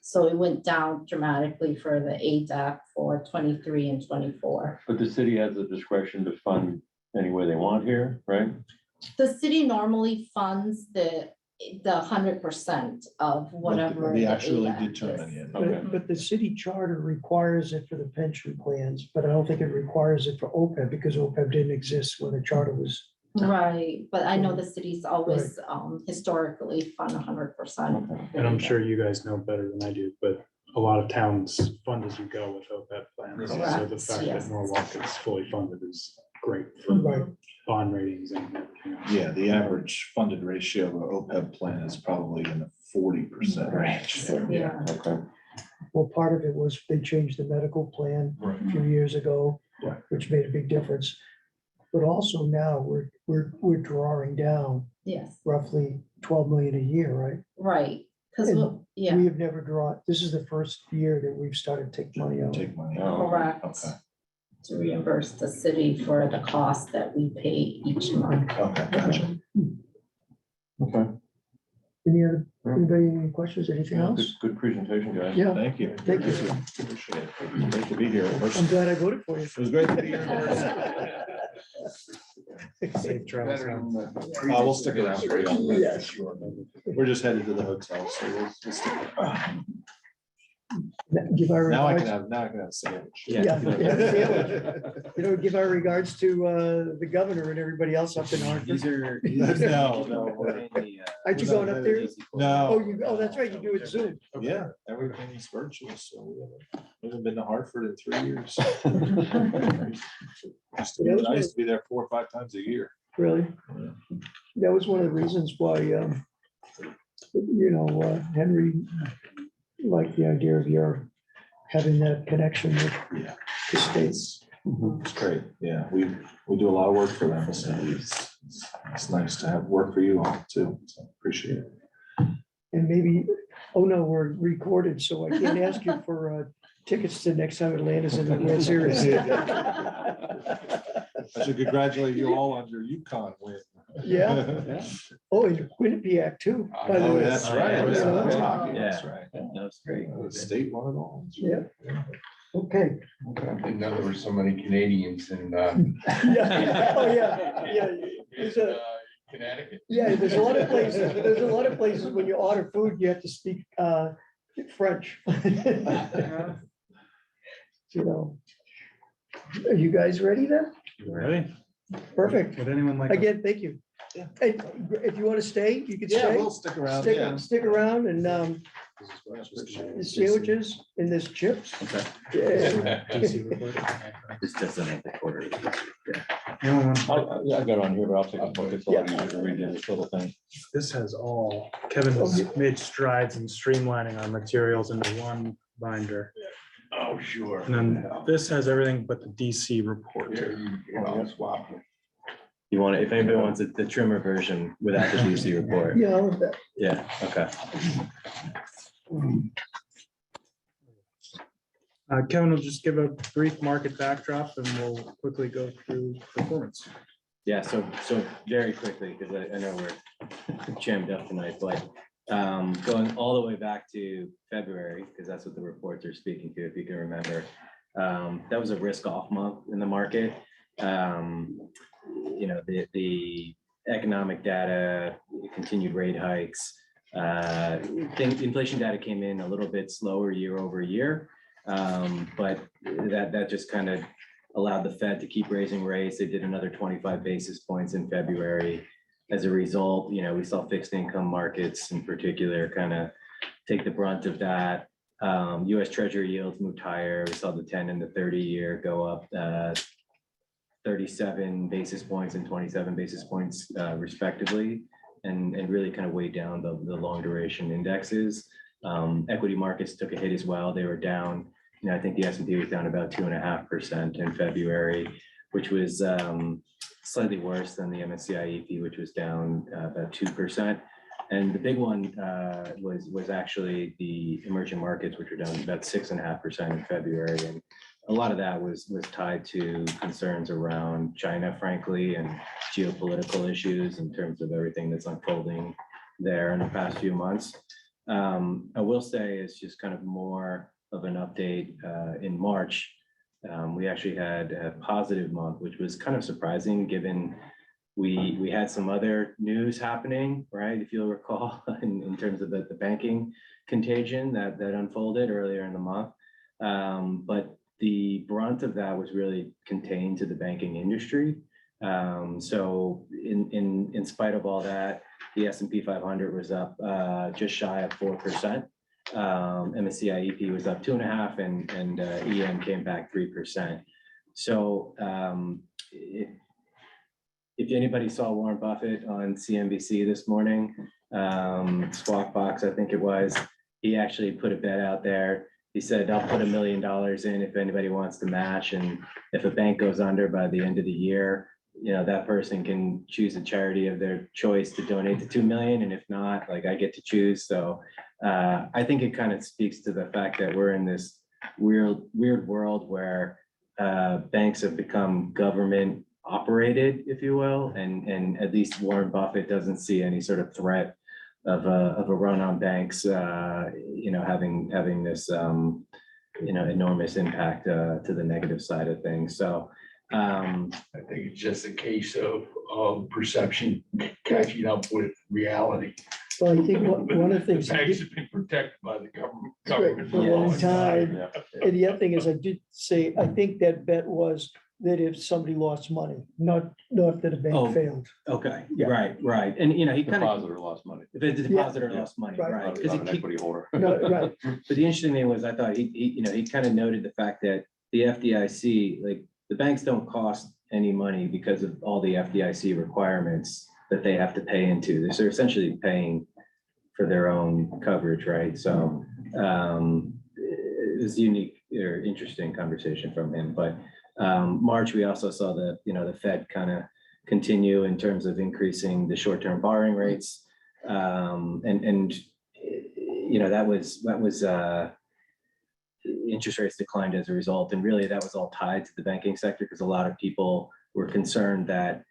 So it went down dramatically for the ADAC for 23 and 24. but the city has the discretion to fund any way they want here, right? The city normally funds the 100% of whatever. They the actually ADAC determine is. it. Okay. But the city charter requires it for the pension plans, but I don't think it requires it for OPEB because OPEB didn't exist when the charter was. Right, but I know the city's always historically fund 100%. And I'm sure you guys know better than I do, but a lot of towns fund as you go with OPEB plans. So the Correct, fact yes. that Norwalk is fully funded is great for Right. bond ratings and everything else. Yeah, the average funded ratio of an OPEB plan is probably in the 40% range. So, yeah. Okay. Well, part of it was they changed the medical plan a few years ago, Right. which made a big difference. But also now we're drawing down Yes, roughly 12 million a year, right? right, because, And yeah, We have never drawn, this is the first year that we've started to take money out. Take money. Oh, correct. Okay. To reimburse the city for the cost that we pay each month. Okay, gotcha. Okay. Anybody any questions, anything Yeah, else? Good presentation, guys. Yeah, Thank you. Thank you. Appreciate it. Great to be here. I'm glad I voted for you. It was great to be here. in person. Safe travels. We'll stick around for you. Yes. We're just headed to the hotel, so we'll stick around. Give our Now I can regards, have a sandwich. Yeah. Give our regards to the governor and everybody else up in Hartford. These are. No, we're- Aren't you going up there? No. That's right, you do it Zoom. Yeah, everything is virtual, so we haven't been to Hartford in 3 years. I used to be there 4 or 5 times a year. Really? That was one of the reasons why, Henry liked the idea of your having that connection with Yeah. the states. It's great. Yeah, we do a lot of work for them. So it's nice to have work for you all too. So appreciate it. And maybe, oh no, we're recorded, so I can't ask you for tickets to next time Atlanta's in the World Series. I should congratulate you all on your UConn win. Yeah. Oh, and Quinnipiac too. by the Oh, way. that's right. Yeah. That's hockey, Yeah. That's right. That's great. The state won it all. Yeah. Okay. I didn't know there were so many Canadians in, Yeah. Oh, yeah, yeah. There's a, Connecticut. yeah, there's a lot of places when you order food, you have to speak French. You know. Are you guys ready then? Ready? Perfect. Would anyone like? Again, thank you. Yeah. And if you want to stay, you can Yeah, stay. we'll stick around. Yeah. Stick around and the sandwiches and this chips. Yeah. This doesn't have the quarter. Yeah, I got it on here, but I'll take a look. It's a lot easier to read this little thing. This has all, Kevin has made strides in streamlining our materials into one binder. Oh, sure. And then this has everything but the DC report. You want, if anybody wants the trimmer version without the DC report, Yeah, all of that. yeah, okay. Kevin will just give a brief market backdrop and we'll quickly go through performance. Yeah, so very quickly, because I know we're jammed up tonight, but going all the way back to February, because that's what the reports are speaking to, if you can remember. That was a risk off month in the market. The economic data, continued rate hikes, inflation data came in a little bit slower year over year. But that just kind of allowed the Fed to keep raising rates. They did another 25 basis points in February. As a result, we saw fixed income markets in particular kind of take the brunt of that. US Treasury yields moved higher. We saw the 10 and the 30-year go up 37 basis points and 27 basis points respectively, and really kind of weighed down the long duration indexes. Equity markets took a hit as well. They were down, I think the S&P was down about 2.5% in February, which was slightly worse than the MSCI EP, which was down about 2%. And the big one was actually the emerging markets, which were down about 6.5% in February. And a lot of that was tied to concerns around China, frankly, and geopolitical issues in terms of everything that's unfolding there in the past few months. I will say it's just kind of more of an update in March. We actually had a positive month, which was kind of surprising given we had some other news happening, right? If you'll recall, in terms of the banking contagion that unfolded earlier in the month. But the brunt of that was really contained to the banking industry. So in spite of all that, the S&P 500 was up just shy of 4%. MSCI EP was up 2.5%, and EM came back 3%. So if anybody saw Warren Buffett on CNBC this morning, Squawk Box, I think it was, he actually put a bet out there. He said, I'll put $1 million in if anybody wants to match. And if a bank goes under by the end of the year, that person can choose a charity of their choice to donate the 2 million. And if not, like, I get to choose. So I think it kind of speaks to the fact that we're in this weird world where banks have become government operated, if you will. And at least Warren Buffett doesn't see any sort of threat of a run on banks, having this, enormous impact to the negative side of things. So I think it's just a case of perception catching up with reality. Well, I think one of the things, Banks have been protected by the government. Right, for a long time. Yeah. And the other thing is, I did say, I think that bet was that if somebody lost money, not that a Oh. bank failed. okay, Yeah. right. And he kind of, Depositor lost money. if it's a depositor Yeah. lost money, Right. right? Not Because an equity holder. No, right, but the interesting thing was, I thought he kind of noted the fact that the FDIC, like, the banks don't cost any money because of all the FDIC requirements that they have to pay into. They're essentially paying for their own coverage, right? So it was a unique or interesting conversation from him. But March, we also saw the Fed kind of continue in terms of increasing the short-term borrowing rates. That was interest rates declined as a result. And really that was all tied to the banking sector, because a lot of people were concerned that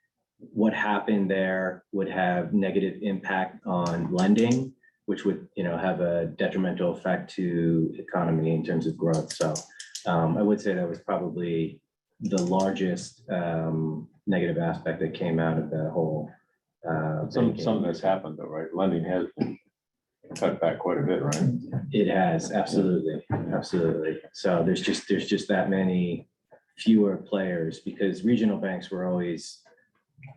what happened there would have negative impact on lending, which would, have a detrimental effect to economy in terms of growth. So I would say that was probably the largest negative aspect that came out of the whole. Some that's happened though, right? Lending has been cut back quite a bit, right? It has, absolutely. So there's just that many fewer players, because regional banks were always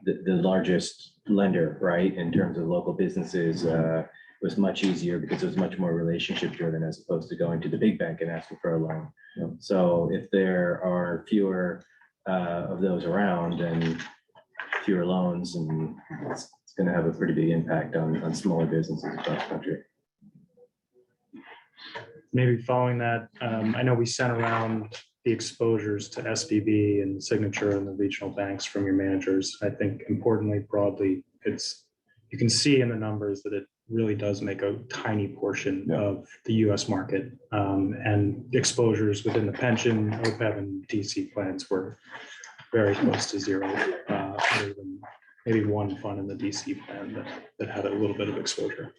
the largest lender, right? In terms of local businesses, it was much easier because it was much more relationship driven as opposed to going to the big bank and asking for a loan. Yep. So if there are fewer of those around and fewer loans, and it's going to have a pretty big impact on smaller businesses across the country. Maybe following that, I know we sent around the exposures to SVB and Signature and the regional banks from your managers. I think importantly, broadly, you can see in the numbers that it really does make a tiny portion of the US market. And exposures within the pension, OPEB and DC plans were very close to zero, other than maybe one fund in the DC plan that had a little bit of exposure.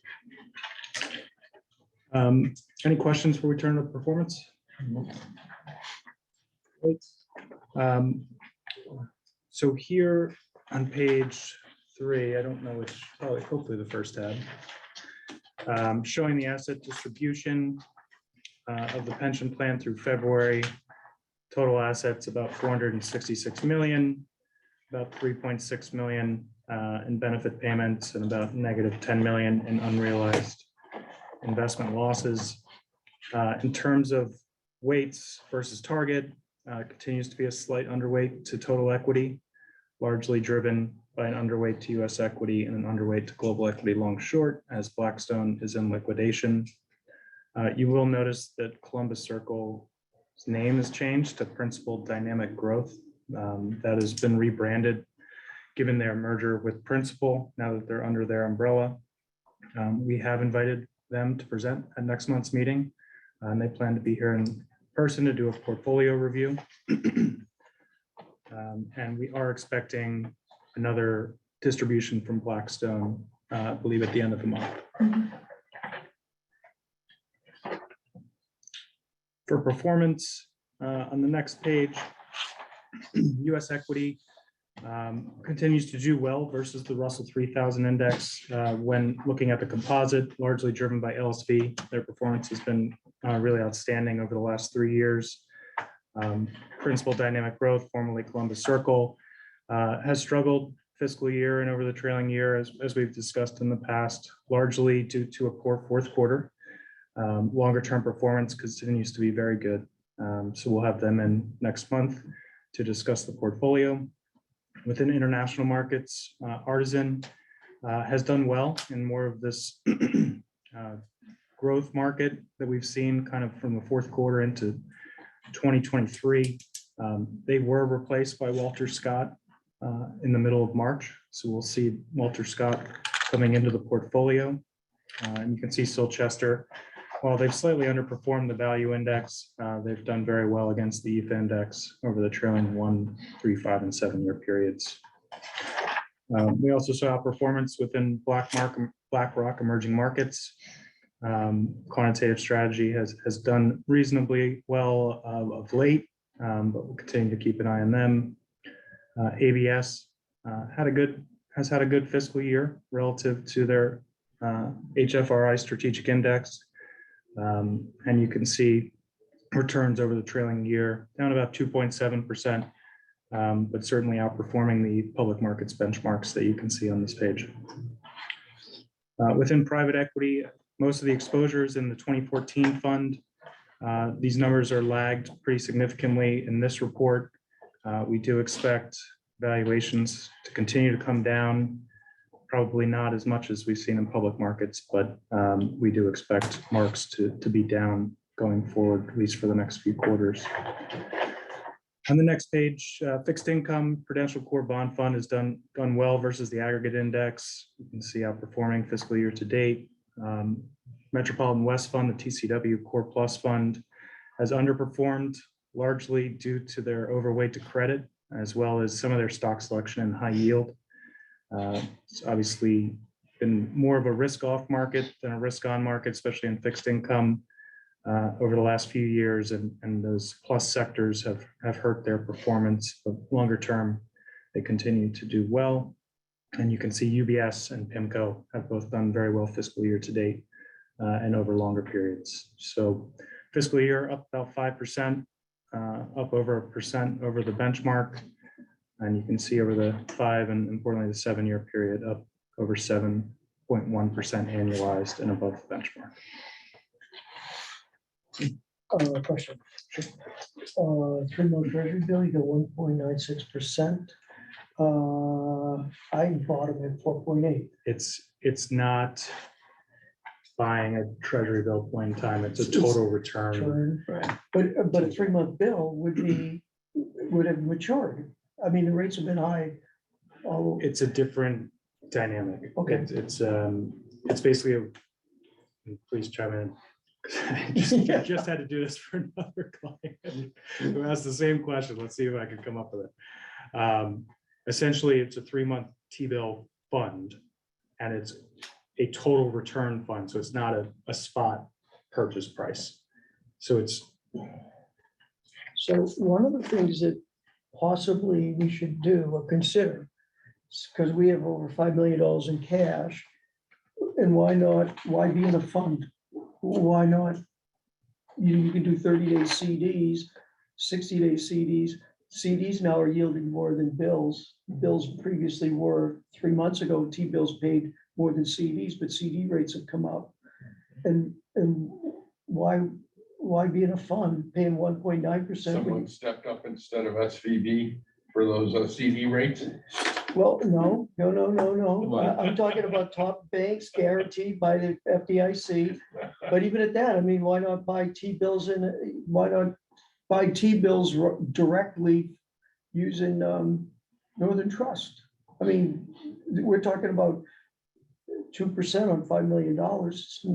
Any questions before we turn to performance? So here on page 3, I don't know which, probably hopefully the first tab, showing the asset distribution of the pension plan through February. Total assets about 466 million, about 3.6 million in benefit payments, and about negative 10 million in unrealized investment losses. In terms of weights versus target, continues to be a slight underweight to total equity, largely driven by an underweight to US equity and an underweight to global equity long short, as Blackstone is in liquidation. You will notice that Columbus Circle's name has changed to Principal Dynamic Growth. That has been rebranded given their merger with Principal, now that they're under their umbrella. We have invited them to present at next month's meeting, and they plan to be here in person to do a portfolio review. And we are expecting another distribution from Blackstone, I believe at the end of the month. For performance, on the next page, US equity continues to do well versus the Russell 3000 index when looking at the composite, largely driven by LSV. Their performance has been really outstanding over the last 3 years. Principal Dynamic Growth, formerly Columbus Circle, has struggled fiscal year and over the trailing year, as we've discussed in the past, largely due to a poor fourth quarter. Longer term performance continues to be very good. So we'll have them in next month to discuss the portfolio. Within international markets, Artisan has done well in more of this growth market that we've seen kind of from the fourth quarter into 2023. They were replaced by Walter Scott in the middle of March. So we'll see Walter Scott coming into the portfolio. And you can see Silchester, while they've slightly underperformed the value index, they've done very well against the ETH index over the trailing 1, 3, 5, and 7-year periods. We also saw outperformance within BlackRock emerging markets. Quantitative strategy has done reasonably well of late, but we'll continue to keep an eye on them. ABS has had a good fiscal year relative to their HFRI strategic index. And you can see returns over the trailing year down about 2.7%, but certainly outperforming the public markets benchmarks that you can see on this page. Within private equity, most of the exposures in the 2014 fund, these numbers are lagged pretty significantly in this report. We do expect valuations to continue to come down, probably not as much as we've seen in public markets, but we do expect marks to be down going forward, at least for the next few quarters. On the next page, fixed income, Prudential Core Bond Fund has done well versus the aggregate index. You can see outperforming fiscal year to date. Metropolitan West Fund, the TCW Core Plus Fund, has underperformed largely due to their overweight to credit, as well as some of their stock selection in high yield. It's obviously been more of a risk off market than a risk on market, especially in fixed income over the last few years. And those plus sectors have hurt their performance, but longer term, they continue to do well. And you can see UBS and PIMCO have both done very well fiscal year to date and over longer periods. So fiscal year up about 5%, up over 1% over the benchmark. And you can see over the 5 and importantly the 7-year period up over 7.1% annualized and above the benchmark. Question. 3-month treasury bill, you got 1.96%. I bought them at 4.8. It's not buying a treasury bill point in time. It's a total return. Right. But a 3-month bill would have matured. I mean, the rates have been high. It's a different dynamic. Okay. It's basically please chime in. I just had to do this for another client who asked the same question. Let's see if I can come up with it. Essentially, it's a 3-month T-bill fund, and it's a total return fund. So it's not a spot purchase price. So one of the things that possibly we should do or consider, because we have over $5 million in cash, and why be in a fund? Why not? You can do 30-day CDs, 60-day CDs. CDs now are yielding more than bills. Bills previously were 3 months ago, T-bills paid more than CDs, but CD rates have come up. And why why be in a fund paying 1.9%? Someone stepped up instead of SVB for those CD rates. Well, no. I'm talking about top banks guaranteed by the FDIC. But even at that, I mean, why not buy T-bills why not buy T-bills directly using Northern Trust? I mean, we're talking about 2% on $5 million. It's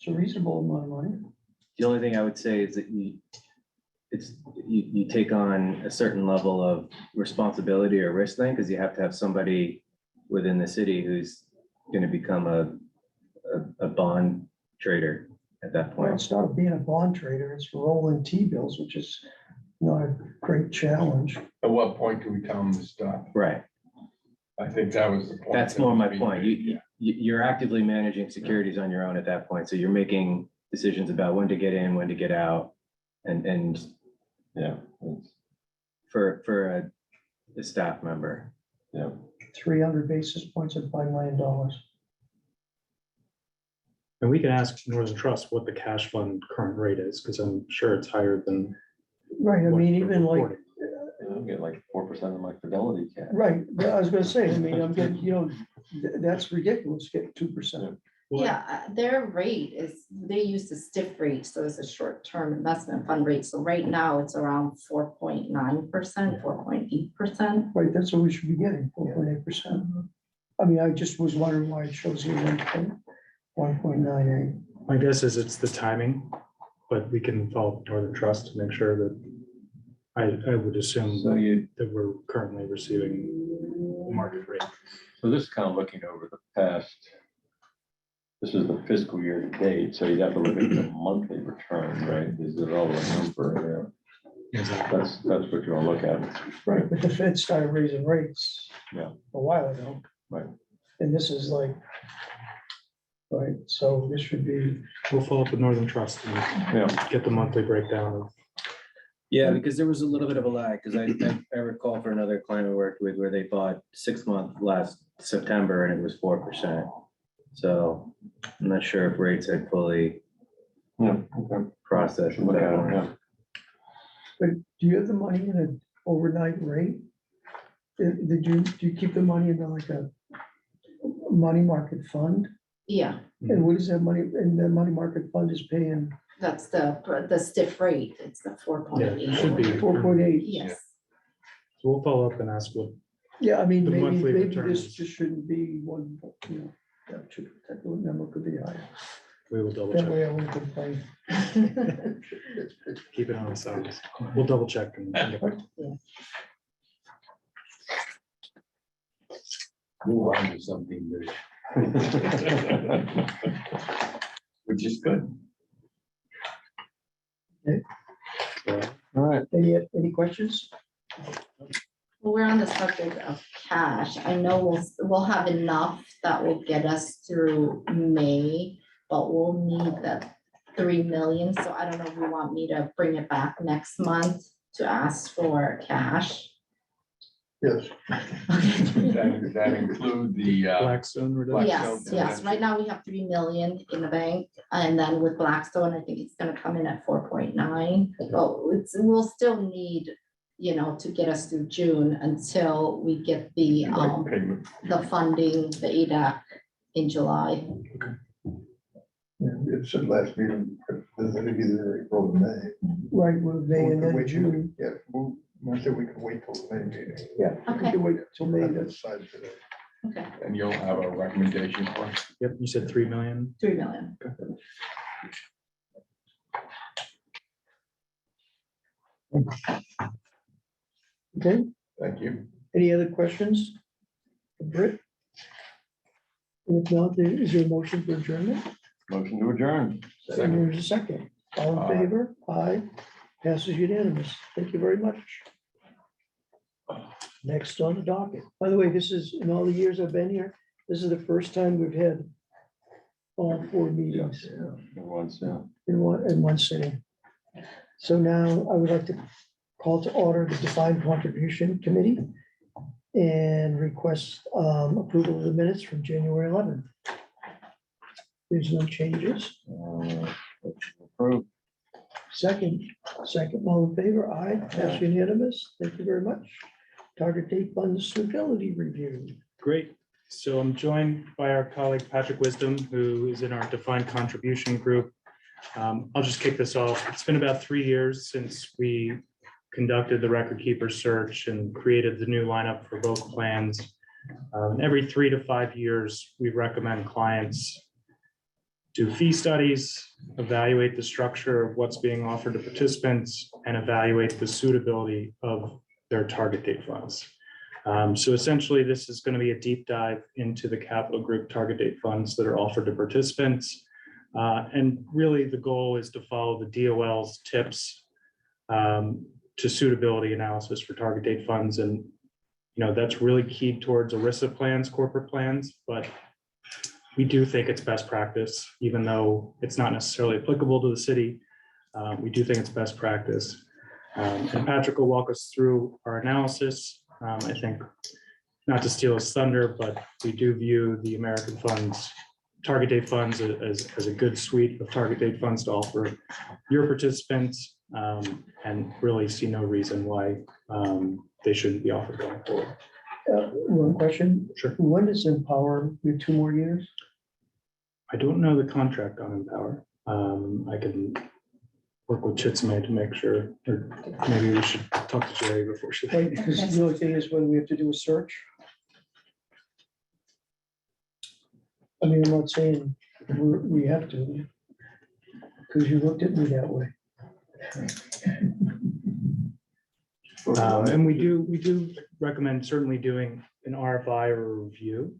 a reasonable amount of money. The only thing I would say is that you take on a certain level of responsibility or risk then, because you have to have somebody within the city who's going to become a bond trader at that Well, point. it's not being a bond trader, it's rolling T-bills, which is not a great challenge. At what point do we tell them to stop? Right. I think that was the point. That's that more was my being point. made. You're actively managing securities on your own at that point. So you're making decisions about when to get in, when to get out. And Yeah, for a staff member. 300 basis points at $5 million. And we can ask Northern Trust what the cash fund current rate is, because I'm sure it's higher than. Right, I what mean, they're even like, reporting. I'll get like 4% of my Fidelity cash. right, but I was gonna say, I mean, I'm getting, that's ridiculous, getting 2%. Well, Yeah, their rate is, they use the stiff rate, so it's a short-term investment fund rate. So right now it's around 4.9%, 4.8%. Right, that's what we should be getting, 4.8%. I mean, I just was wondering why it shows here 1.98. My guess is it's the timing, but we can follow Northern Trust to make sure that I would assume So that we're currently receiving the market rate. so this is kind of looking over the past. This is the fiscal year to date, so you'd have to look at the monthly return, right? Is it all a number? Exactly. That's what you want to look at. Right, but the Fed started raising rates. Yeah. A while ago. Right. And this is like, right, so this should be, We'll follow up with Northern Trust and Yeah, get the monthly breakdown of. Yeah, because there was a little bit of a lag, because I recall for another client I worked with where they bought 6-month last September and it was 4%. So I'm not sure if rates had fully yeah, okay. processed. Should look at at that it, point. yeah. but do you have the money in an overnight rate? Do you keep the money in like a money market fund? Yeah, And what is that money, and the money market fund is paying that's the stiff rate. It's the Yeah, it should 4.8. be. 4.8? Yes. So we'll follow up and ask what, Yeah, I mean, The monthly maybe returns. this just shouldn't be one, that should, that number could be higher. we will double That check, way I won't complain. keep it on the side. We'll double check and get back. Move on to something new. Which is good. All right, Any questions? Well, we're on the subject of cash. I know we'll have enough that will get us through May, but we'll need that 3 million. So I don't know if you want me to bring it back next month to ask for cash. Yes, That include the, Blackstone reduction. Yes, Blackstone, yes. Right now we have 3 million in the bank, and then with Blackstone, I think it's gonna come in at 4.9. But we'll still need, to get us through June until we get the payment. funding, the ADAC in July. it said last meeting, either April or May. Right, well, May and then Wait, June. Yeah, I said we can wait till the May meeting. Yeah, we Okay. can wait till May. Have to That's decide today. Okay, And you'll have a recommendation for us. Yep, you said 3 million. 3 million. okay. Thank you. Any other questions? Britt? If not, is there a motion for adjournment? motion to adjourn. And there's a second. All in Aye. favor? Aye. Passes unanimous. Thank you very much. Next on the docket. By the way, this is, in all the years I've been here, this is the first time we've had all 4 meetings Everyone's, yeah. in one sitting. So now I would like to call to order the Defined Contribution Committee and request approval of the minutes from January 11th. There's no changes. Approved. Second, all in favor, aye, pass unanimous, thank you very much. Target date fund suitability review. Great. So I'm joined by our colleague Patrick Wisdom, who is in our defined contribution group. I'll just kick this off. It's been about 3 years since we conducted the record keeper search and created the new lineup for both plans. Every 3 to 5 years, we recommend clients do fee studies, evaluate the structure of what's being offered to participants, and evaluate the suitability of their target date funds. So essentially, this is going to be a deep dive into the capital group target date funds that are offered to participants. And really, the goal is to follow the DOL's tips to suitability analysis for target date funds. And that's really keyed towards ERISA plans, corporate plans, but we do think it's best practice, even though it's not necessarily applicable to the city. We do think it's best practice. And Patrick will walk us through our analysis. I think, not to steal his thunder, but we do view the American funds, target date funds as a good suite of target date funds to offer your participants, and really see no reason why they shouldn't be offered going forward. One question. Sure. When does Empower, we have 2 more years? I don't know the contract on Empower. I can work with Chitsame to make sure, or maybe we should talk to Jerry before she. Right, because the only thing is when we have to do a search. I mean, I'm not saying we have to, because you looked at me that way. And we do recommend certainly doing an RFI or a review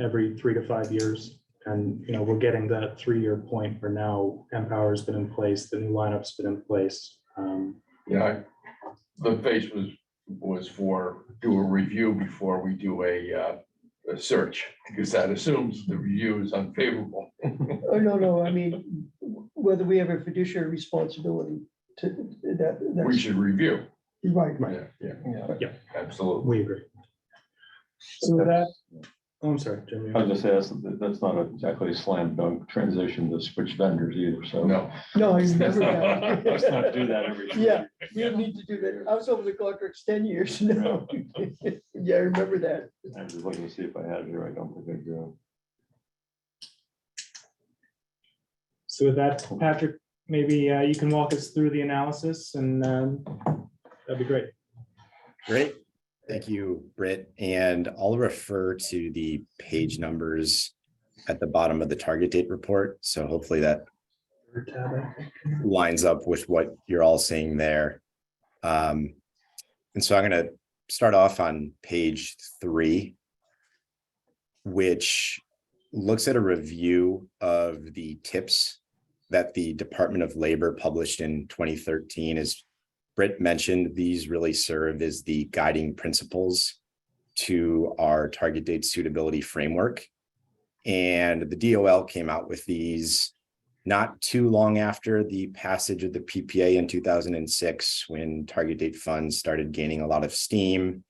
every 3 to 5 years. And, we're getting that 3-year point where now Empower has been in place, the new lineup's been in place. Yeah, the phase was for do a review before we do a search, because that assumes the review is unfavorable. Oh, no, I mean, whether we have a fiduciary responsibility to that. We that's- should review. Right, Yeah, absolutely. We agree. So with that, oh, I'm sorry, Jimmy. I was gonna say, that's not exactly a slam dunk transition to switch vendors either, so. No. no, I remember that. Let's not do that every. Yeah, we don't need to do that. I was over the contract's 10 years now. Yeah, I remember that. I was looking to see if I had it here. I don't think I do. So with that, Patrick, maybe you can walk us through the analysis, and that'd be great. Great. Thank you, Britt. And I'll refer to the page numbers at the bottom of the target date report. So hopefully that lines up with what you're all seeing there. And so I'm going to start off on page 3, which looks at a review of the tips that the Department of Labor published in 2013. As Britt mentioned, these really serve as the guiding principles to our target date suitability framework. And the DOL came out with these not too long after the passage of the PPA in 2006, when target date funds started gaining a lot of steam,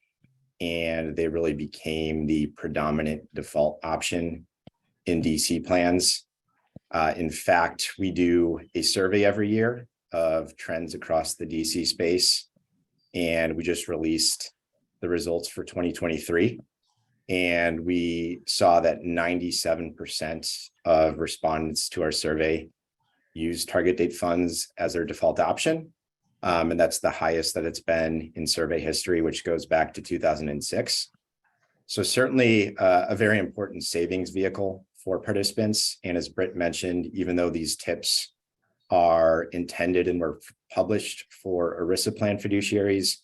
and they really became the predominant default option in DC plans. In fact, we do a survey every year of trends across the DC space, and we just released the results for 2023. And we saw that 97% of respondents to our survey use target date funds as their default option. And that's the highest that it's been in survey history, which goes back to 2006. So certainly a very important savings vehicle for participants. And as Britt mentioned, even though these tips are intended and were published for ERISA plan fiduciaries,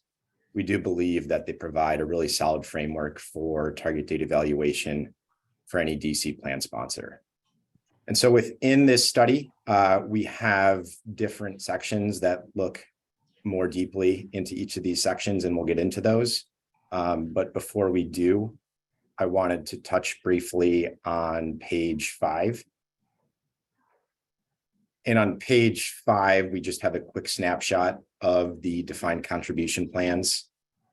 we do believe that they provide a really solid framework for target date evaluation for any DC plan sponsor. And so within this study, we have different sections that look more deeply into each of these sections, and we'll get into those. But before we do, I wanted to touch briefly on page 5. And on page 5, we just have a quick snapshot of the defined contribution plans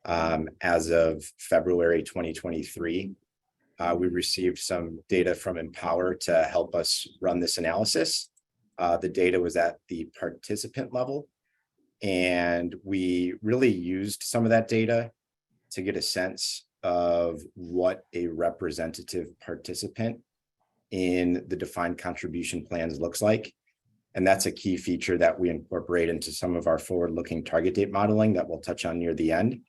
as of February 2023. We received some data from Empower to help us run this analysis. The data was at the participant level. And we really used some of that data to get a sense of what a representative participant in the defined contribution plans looks like. And that's a key feature that we incorporate into some of our forward-looking target date modeling that we'll touch on near the end.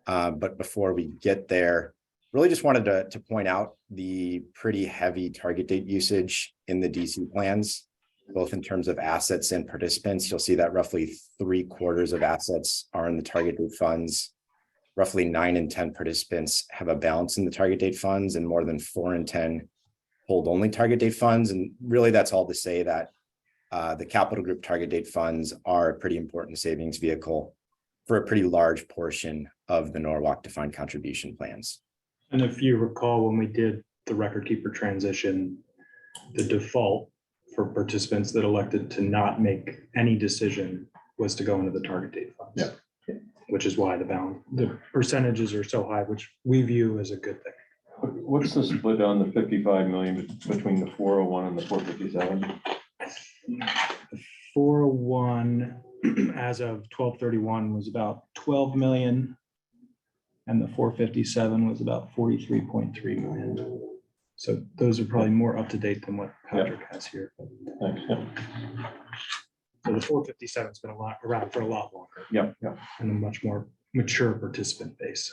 But before we get there, really just wanted to point out the pretty heavy target date usage in the DC plans, both in terms of assets and participants. You'll see that roughly 3/4 of assets are in the target date funds. Roughly 9 in 10 participants have a balance in the target date funds, and more than 4 in 10 hold only target date funds. And really that's all to say that the capital group target date funds are a pretty important savings vehicle for a pretty large portion of the Norwalk defined contribution plans. And if you recall, when we did the record keeper transition, the default for participants that elected to not make any decision was to go into the target date funds. Yeah. Which is why the percentages are so high, which we view as a good thing. What's the split on the 55 million between the 401 and the 457? 401 as of 12/31 was about 12 million. And the 457 was about 43.3 million. So those are probably more up to date than what Patrick has here. Thanks. Yeah. So the 457's been around for a lot longer Yeah. Yeah. and a much more mature participant base.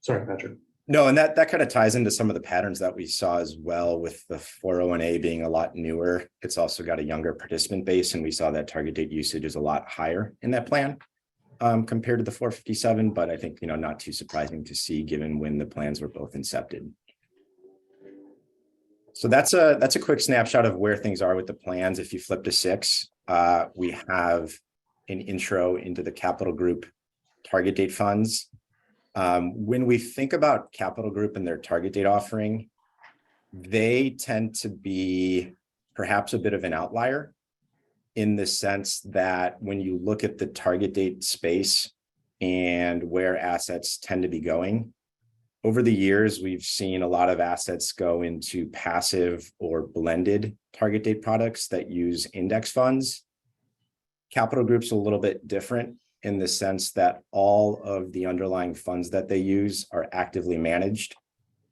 Sorry, Patrick. No, and that kind of ties into some of the patterns that we saw as well, with the 401A being a lot newer. It's also got a younger participant base, and we saw that target date usage is a lot higher in that plan compared to the 457, but I think, not too surprising to see given when the plans were both incepted. So that's a quick snapshot of where things are with the plans. If you flip to 6, we have an intro into the capital group target date funds. When we think about capital group and their target date offering, they tend to be perhaps a bit of an outlier in the sense that when you look at the target date space and where assets tend to be going, over the years, we've seen a lot of assets go into passive or blended target date products that use index funds. Capital group's a little bit different in the sense that all of the underlying funds that they use are actively managed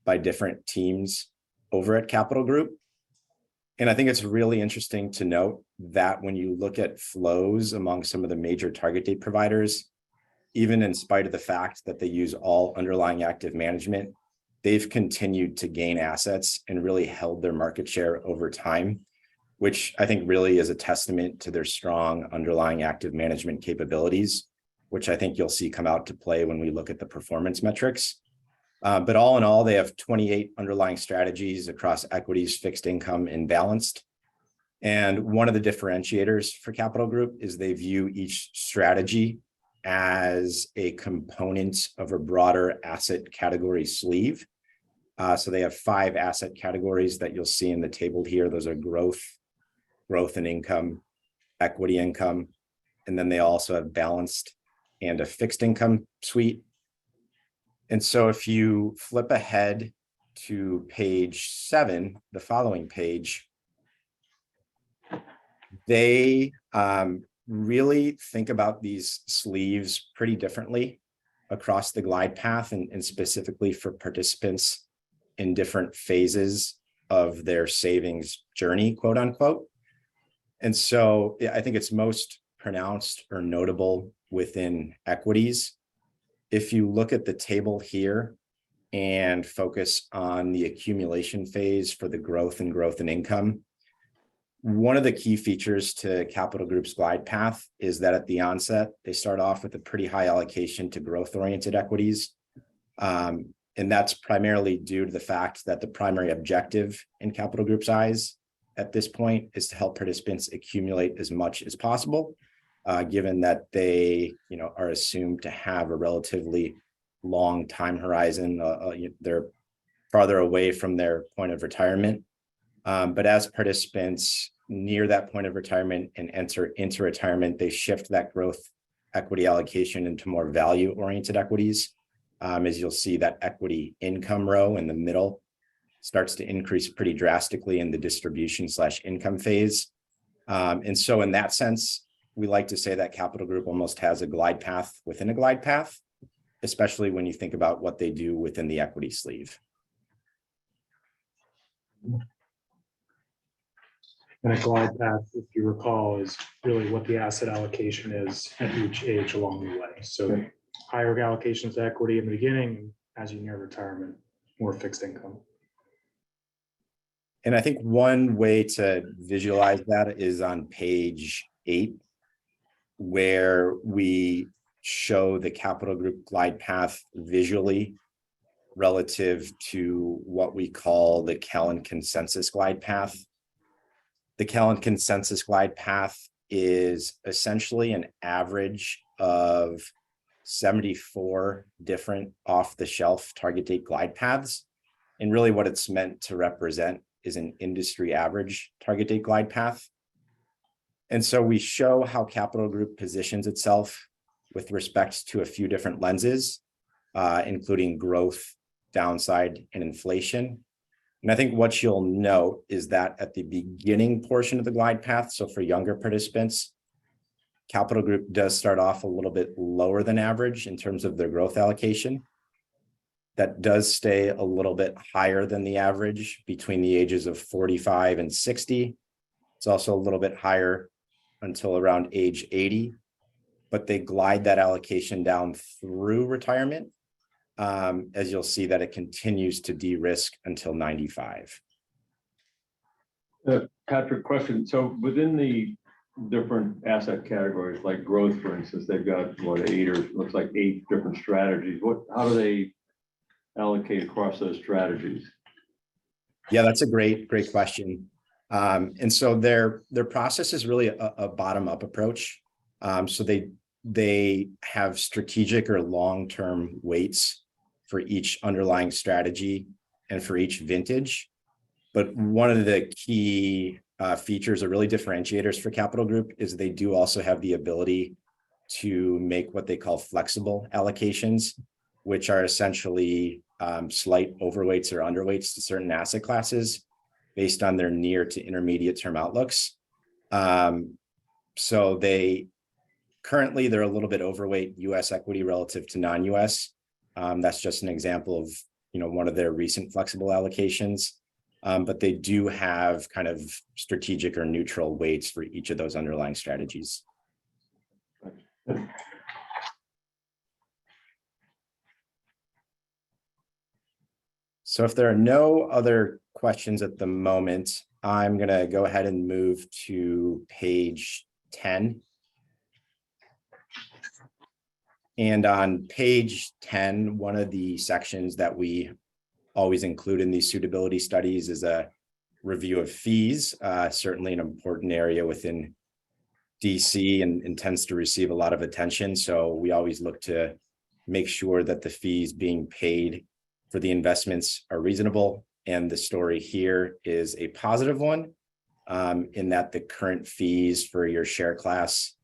by different teams over at Capital Group. And I think it's really interesting to note that when you look at flows among some of the major target date providers, even in spite of the fact that they use all underlying active management, they've continued to gain assets and really held their market share over time, which I think really is a testament to their strong underlying active management capabilities, which I think you'll see come out to play when we look at the performance metrics. But all in all, they have 28 underlying strategies across equities, fixed income, and balanced. And one of the differentiators for Capital Group is they view each strategy as a component of a broader asset category sleeve. So they have 5 asset categories that you'll see in the table here. Those are growth and income, equity income, and then they also have balanced and a fixed income suite. And so if you flip ahead to page 7, the following page, they really think about these sleeves pretty differently across the glide path and specifically for participants in different phases of their savings journey, quote unquote. And so I think it's most pronounced or notable within equities. If you look at the table here and focus on the accumulation phase for the growth and income, one of the key features to Capital Group's glide path is that at the onset, they start off with a pretty high allocation to growth-oriented equities. And that's primarily due to the fact that the primary objective in Capital Group's eyes at this point is to help participants accumulate as much as possible, given that they are assumed to have a relatively long time horizon. They're farther away from their point of retirement. But as participants near that point of retirement and enter into retirement, they shift that growth equity allocation into more value-oriented equities. As you'll see that equity income row in the middle starts to increase pretty drastically in the distribution/income phase. And so in that sense, we like to say that Capital Group almost has a glide path within a glide path, especially when you think about what they do within the equity sleeve. And a glide path, if you recall, is really what the asset allocation is at each age along the way. So higher allocations to equity in the beginning, as you near retirement, more fixed income. And I think one way to visualize that is on page 8, where we show the Capital Group glide path visually relative to what we call the Callan consensus glide path. The Callan consensus glide path is essentially an average of 74 different off-the-shelf target date glide paths. And really what it's meant to represent is an industry average target date glide path. And so we show how Capital Group positions itself with respect to a few different lenses, including growth, downside, and inflation. And I think what you'll note is that at the beginning portion of the glide path, so for younger participants, Capital Group does start off a little bit lower than average in terms of their growth allocation. That does stay a little bit higher than the average between the ages of 45 and 60. It's also a little bit higher until around age 80, but they glide that allocation down through retirement. As you'll see that it continues to de-risk until 95. Patrick, question. So within the different asset categories, like growth, for instance, they've got what, 8 or looks like 8 different strategies. How do they allocate across those strategies? Yeah, that's a great question. And so their process is really a bottom-up approach. So they have strategic or long-term weights for each underlying strategy and for each vintage. But one of the key features or really differentiators for Capital Group is they do also have the ability to make what they call flexible allocations, which are essentially slight overweights or underweights to certain asset classes based on their near to intermediate term outlooks. So currently they're a little bit overweight US equity relative to non-US. That's just an example of, one of their recent flexible allocations. But they do have kind of strategic or neutral weights for each of those underlying strategies. So if there are no other questions at the moment, I'm going to go ahead and move to page 10. And on page 10, one of the sections that we always include in these suitability studies is a review of fees, certainly an important area within DC and tends to receive a lot of attention. So we always look to make sure that the fees being paid for the investments are reasonable. And the story here is a positive one, in that the current fees for your share class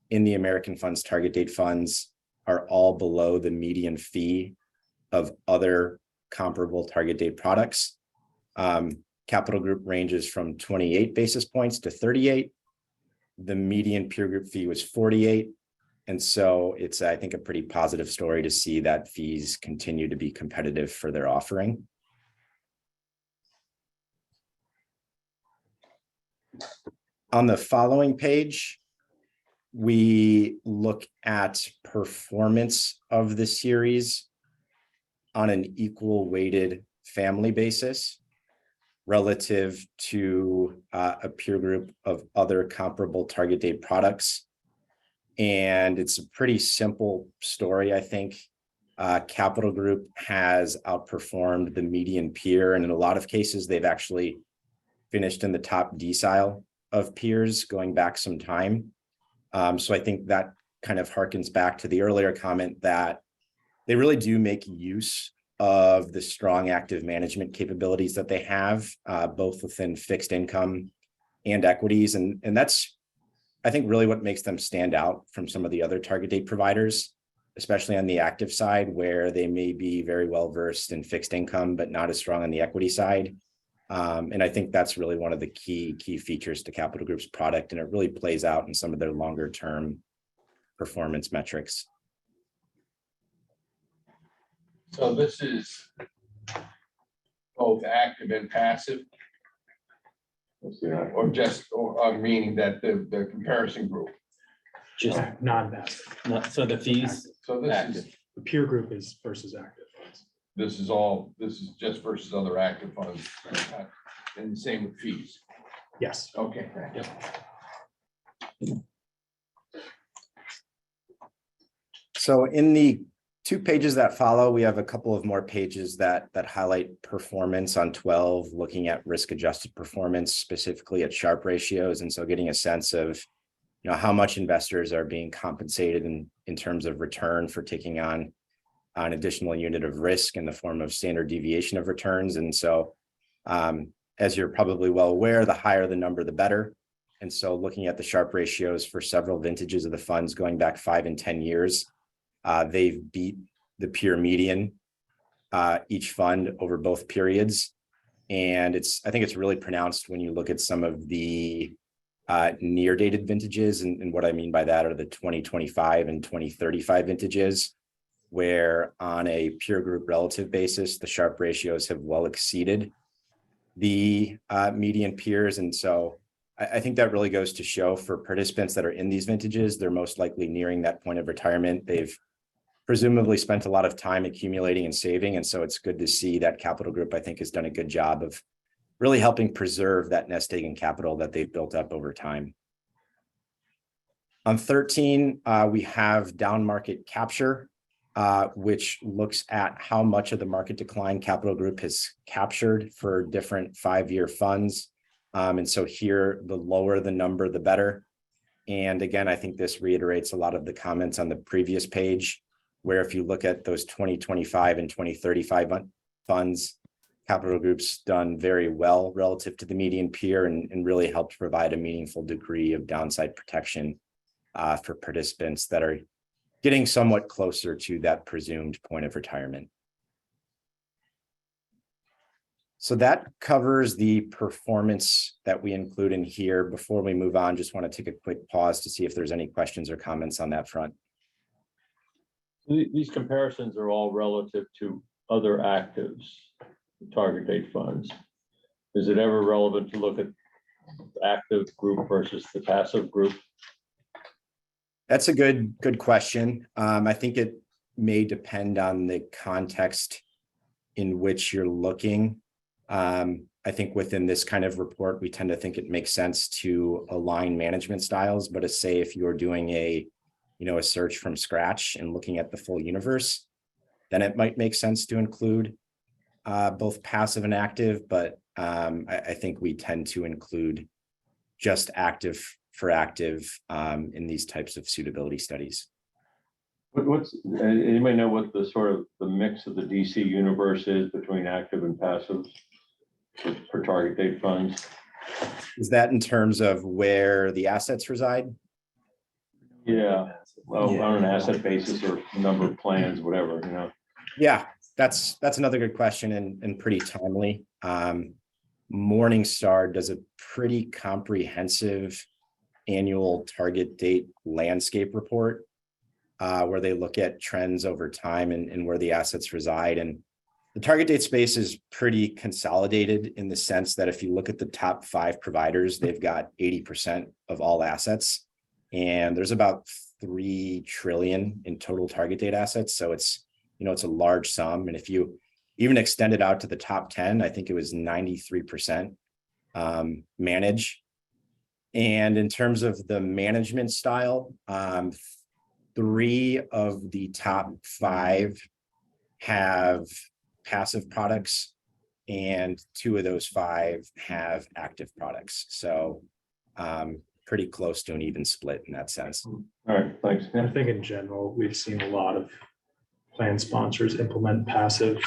in the American Funds target date funds are all below the median fee of other comparable target date products. Capital Group ranges from 28 basis points to 38. The median peer group fee was 48. And so it's, I think, a pretty positive story to see that fees continue to be competitive for their offering. On the following page, we look at performance of the series on an equal weighted family basis relative to a peer group of other comparable target date products. And it's a pretty simple story, I think. Capital Group has outperformed the median peer, and in a lot of cases, they've actually finished in the top decile of peers going back some time. So I think that kind of harkens back to the earlier comment that they really do make use of the strong active management capabilities that they have, both within fixed income and equities. And that's, I think, really what makes them stand out from some of the other target date providers. especially on the active side, where they may be very well versed in fixed income, but not as strong on the equity side. And I think that's really one of the key features to Capital Group's product, and it really plays out in some of their longer term performance metrics. So this is both active and passive, or just, or meaning that the comparison group. Just Non-passive. not, so the fees, So this is, active. The peer group is versus active funds. this is just versus other active funds. And the same with fees. Yes. Okay. So in the 2 pages that follow, we have a couple of more pages that highlight performance on 12, looking at risk adjusted performance, specifically at Sharpe ratios. And so getting a sense of, how much investors are being compensated in terms of return for taking on an additional unit of risk in the form of standard deviation of returns. And so as you're probably well aware, the higher the number, the better. And so looking at the Sharpe ratios for several vintages of the funds going back 5 and 10 years, they've beat the peer median, each fund over both periods. And I think it's really pronounced when you look at some of the near dated vintages. And what I mean by that are the 2025 and 2035 vintages, where on a peer group relative basis, the Sharpe ratios have well exceeded the median peers. And so I think that really goes to show for participants that are in these vintages, they're most likely nearing that point of retirement. They've presumably spent a lot of time accumulating and saving. And so it's good to see that Capital Group, I think, has done a good job of really helping preserve that nest egg and capital that they've built up over time. On 13, we have down market capture, which looks at how much of the market decline Capital Group has captured for different 5-year funds. And so here, the lower the number, the better. And again, I think this reiterates a lot of the comments on the previous page, where if you look at those 2025 and 2035 funds, Capital Group's done very well relative to the median peer and really helped provide a meaningful degree of downside protection for participants that are getting somewhat closer to that presumed point of retirement. So that covers the performance that we include in here. Before we move on, just want to take a quick pause to see if there's any questions or comments on that front. These comparisons are all relative to other actives, target date funds. Is it ever relevant to look at active group versus the passive group? That's a good question. I think it may depend on the context in which you're looking. I think within this kind of report, we tend to think it makes sense to align management styles, but to say if you're doing a search from scratch and looking at the full universe, then it might make sense to include both passive and active, but I think we tend to include just active for active in these types of suitability studies. Anybody know what the sort of the mix of the DC universe is between active and passive for target date funds? Is that in terms of where the assets reside? Yeah, well, on an asset basis or number of plans, whatever, Yeah, that's another good question and pretty timely. Morningstar does a pretty comprehensive annual target date landscape report where they look at trends over time and where the assets reside. And the target date space is pretty consolidated in the sense that if you look at the top 5 providers, they've got 80% of all assets. And there's about 3 trillion in total target date assets. So it's a large sum. And if you even extend it out to the top 10, I think it was 93% manage. And in terms of the management style, 3 of the top 5 have passive products and 2 of those 5 have active products. So pretty close to an even split in that sense. All right, thanks. I think in general, we've seen a lot of plan sponsors implement passive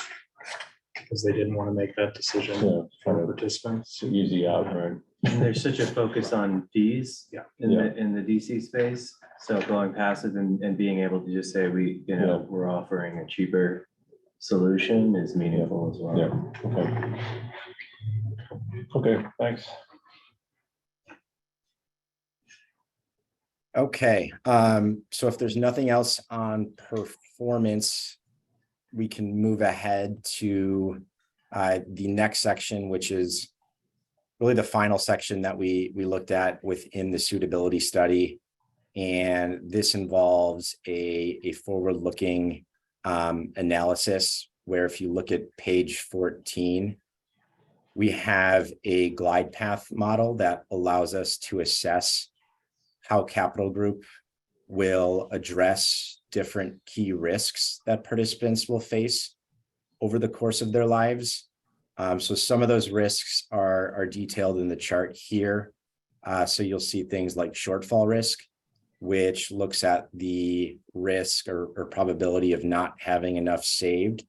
because they didn't want to make that decision for participants. Easy out, right? And there's such a focus on fees. Yeah. In the DC space, so going passive and being able to just say, we're offering a cheaper solution is meaningful as well. Yeah, okay. Okay, thanks. Okay, so if there's nothing else on performance, we can move ahead to the next section, which is really the final section that we looked at within the suitability study. And this involves a forward-looking analysis, where if you look at page 14, we have a glide path model that allows us to assess how Capital Group will address different key risks that participants will face over the course of their lives. So some of those risks are detailed in the chart here. So you'll see things like shortfall risk, which looks at the risk or probability of not having enough saved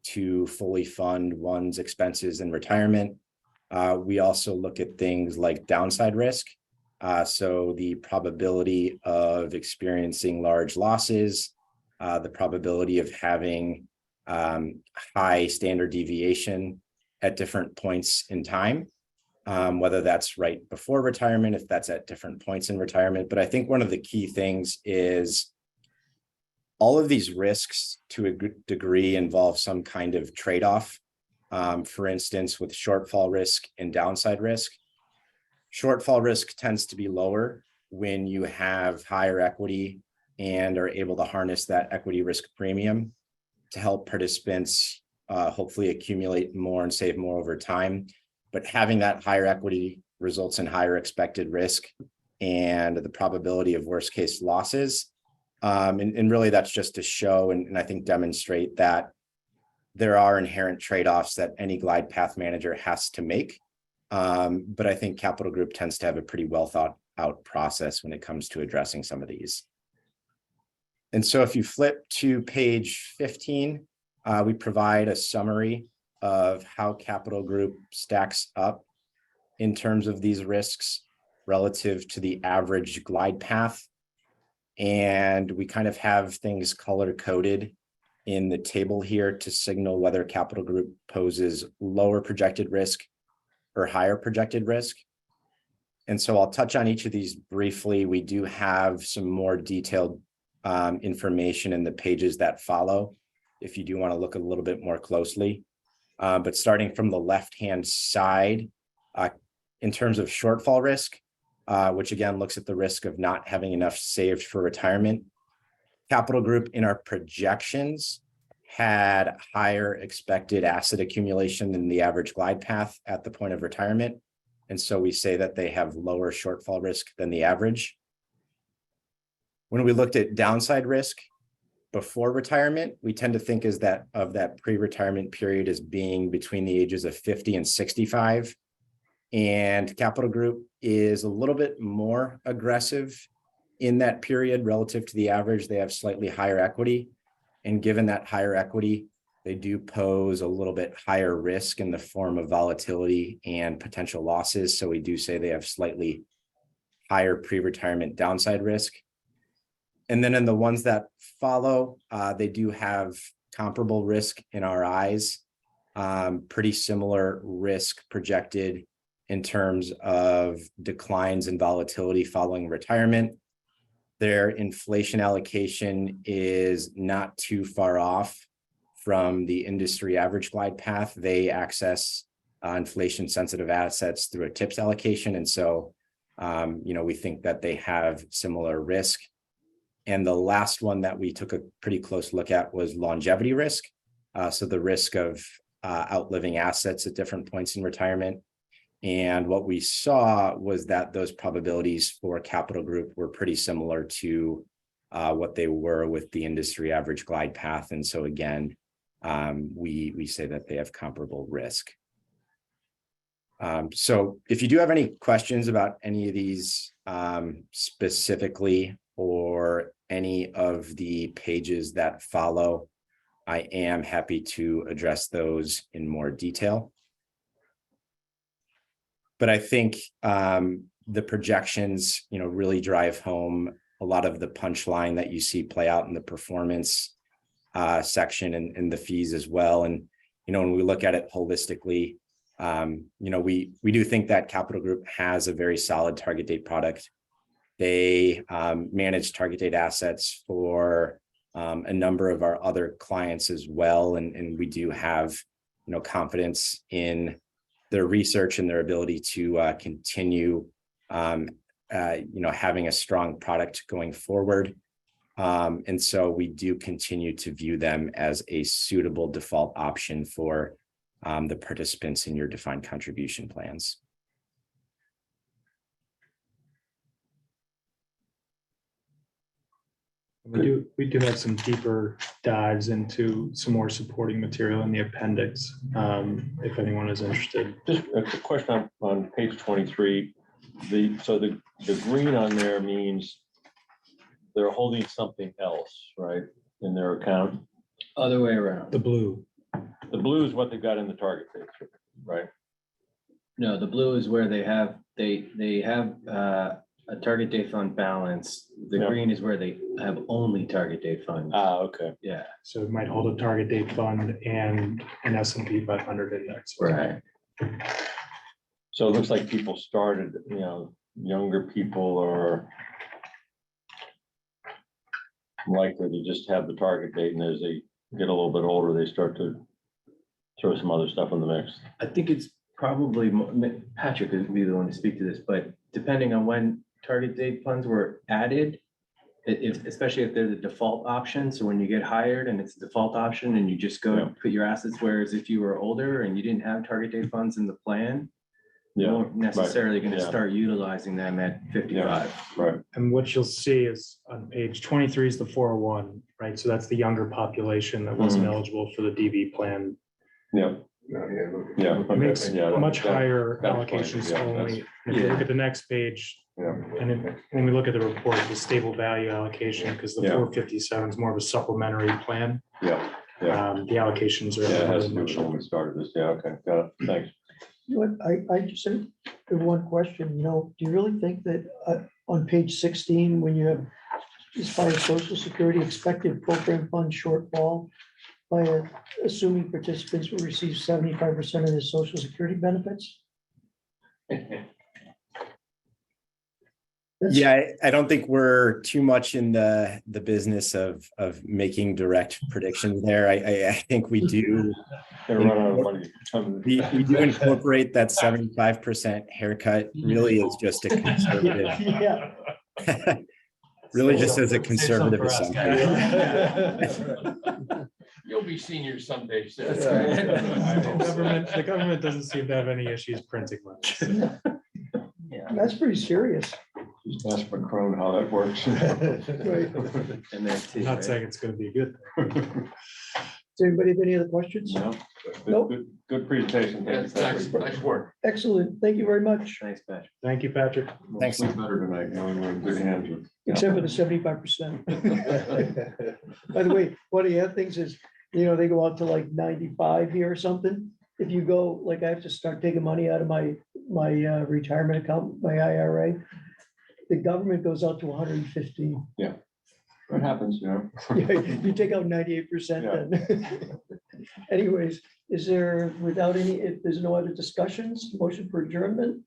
to fully fund one's expenses in retirement. We also look at things like downside risk. So the probability of experiencing large losses, the probability of having high standard deviation at different points in time, whether that's right before retirement, if that's at different points in retirement. But I think one of the key things is all of these risks to a good degree involve some kind of trade-off. For instance, with shortfall risk and downside risk, shortfall risk tends to be lower when you have higher equity and are able to harness that equity risk premium to help participants hopefully accumulate more and save more over time. But having that higher equity results in higher expected risk and the probability of worst case losses. And really that's just to show and I think demonstrate that there are inherent trade-offs that any glide path manager has to make. But I think Capital Group tends to have a pretty well thought out process when it comes to addressing some of these. And so if you flip to page 15, we provide a summary of how Capital Group stacks up in terms of these risks relative to the average glide path. And we kind of have things color coded in the table here to signal whether Capital Group poses lower projected risk or higher projected risk. And so I'll touch on each of these briefly. We do have some more detailed information in the pages that follow, if you do want to look a little bit more closely. But starting from the left-hand side, in terms of shortfall risk, which again looks at the risk of not having enough saved for retirement, Capital Group in our projections had higher expected asset accumulation than the average glide path at the point of retirement. And so we say that they have lower shortfall risk than the average. When we looked at downside risk before retirement, we tend to think of that pre-retirement period as being between the ages of 50 and 65. And Capital Group is a little bit more aggressive in that period relative to the average. They have slightly higher equity. And given that higher equity, they do pose a little bit higher risk in the form of volatility and potential losses. So we do say they have slightly higher pre-retirement downside risk. And then in the ones that follow, they do have comparable risk in our eyes, pretty similar risk projected in terms of declines in volatility following retirement. Their inflation allocation is not too far off from the industry average glide path. They access inflation sensitive assets through a TIPS allocation. And so, we think that they have similar risk. And the last one that we took a pretty close look at was longevity risk. So the risk of outliving assets at different points in retirement. And what we saw was that those probabilities for Capital Group were pretty similar to what they were with the industry average glide path. And so again, we say that they have comparable risk. So if you do have any questions about any of these specifically, or any of the pages that follow, I am happy to address those in more detail. But I think the projections, really drive home a lot of the punchline that you see play out in the performance section and the fees as well. And, when we look at it holistically, we do think that Capital Group has a very solid target date product. They manage target date assets for a number of our other clients as well. And we do have, confidence in their research and their ability to continue, having a strong product going forward. And so we do continue to view them as a suitable default option for the participants in your defined contribution plans. We do have some deeper dives into some more supporting material in the appendix, if anyone is interested. Just a question on page 23. The green on there means they're holding something else, right, in their account? Other way around. The blue. The blue is what they've got in the target date, right? No, the blue is where they have a target date fund balance. The Yeah. green is where they have only target date funds. Okay. Yeah, So it might hold a target date fund and an S&P 500 index. right. So it looks like people started, younger people are likely to just have the target date, and as they get a little bit older, they start to throw some other stuff in the mix. I think it's probably, Patrick would be the one to speak to this, but depending on when target date funds were added, especially if they're the default option, so when you get hired and it's a default option and you just go and put your assets, whereas if you were older and you didn't have target date funds in the plan, you weren't necessarily going to start utilizing them at 55. Right. And what you'll see is on page 23 is the 401, right? So that's the younger population that wasn't eligible for the DB plan. Yeah. Yeah. It makes Yeah, much that- higher that explains allocations it, yeah, only. If you look at the next page, Yeah. and then when we look at the report, the stable value allocation, because the Yeah. 457 is more of a supplementary plan. Yeah. Yeah. The allocations are. Yeah, it has to really do much with when we started this. Yeah, okay, got it. Thanks. You know what, I just have one question, do you really think that on page 16, when you have this by a social security expected program fund shortfall by assuming participants will receive 75% of their social security benefits? That's- Yeah, I don't think we're too much in the business of making direct predictions there. I think we do. Gonna run out of money. We do incorporate that 75% haircut really is just a conservative, Yeah, really just as a conservative assumption. You'll be senior someday, soon. The government doesn't seem to have any issues printing much. that's pretty serious. Just ask Macron how that works. Right. And there's I'm not saying it's gonna be a good thing. Does anybody have any other questions? No. Nope. Good presentation. That's nice work. Excellent, thank you very much, Thanks, Patrick. Thank you, Patrick. Thanks. Sleep better tonight, we're in good hands with. except for the 75%. By the way, one of the other things is, they go out to like 95 here or something. If you go, like, I have to start taking money out of my retirement account, my IRA. The government goes out to 115. What happens, You take out 98% then. Anyways, if there's no other discussions, motion for adjournment?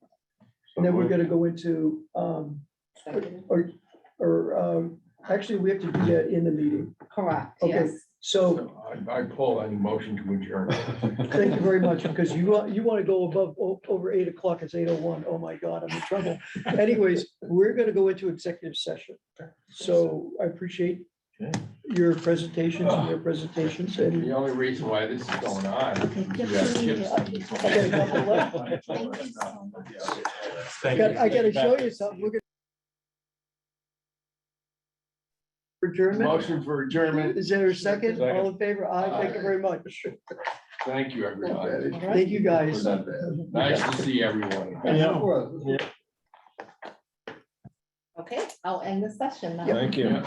And then we're gonna go into, actually, we have to do that in the meeting. Correct, Okay. yes. So I pull a motion to adjourn. thank you very much, because you want to go over 8 o'clock, it's 8:01. Oh my God, I'm in trouble. Anyways, we're gonna go into executive session. So I appreciate your presentations and their presentations, and The only reason why this is going on. Thank you. is you have chips. I got a couple left. Thank you so much. I gotta show you something. We're gonna adjournment. Motion for adjournment. Is there a second? All in favor? Aye. Thank you very much. Thank you, everybody. Thank you, guys. Nice to see everyone. Yeah. Okay, I'll end the session now. Thank you.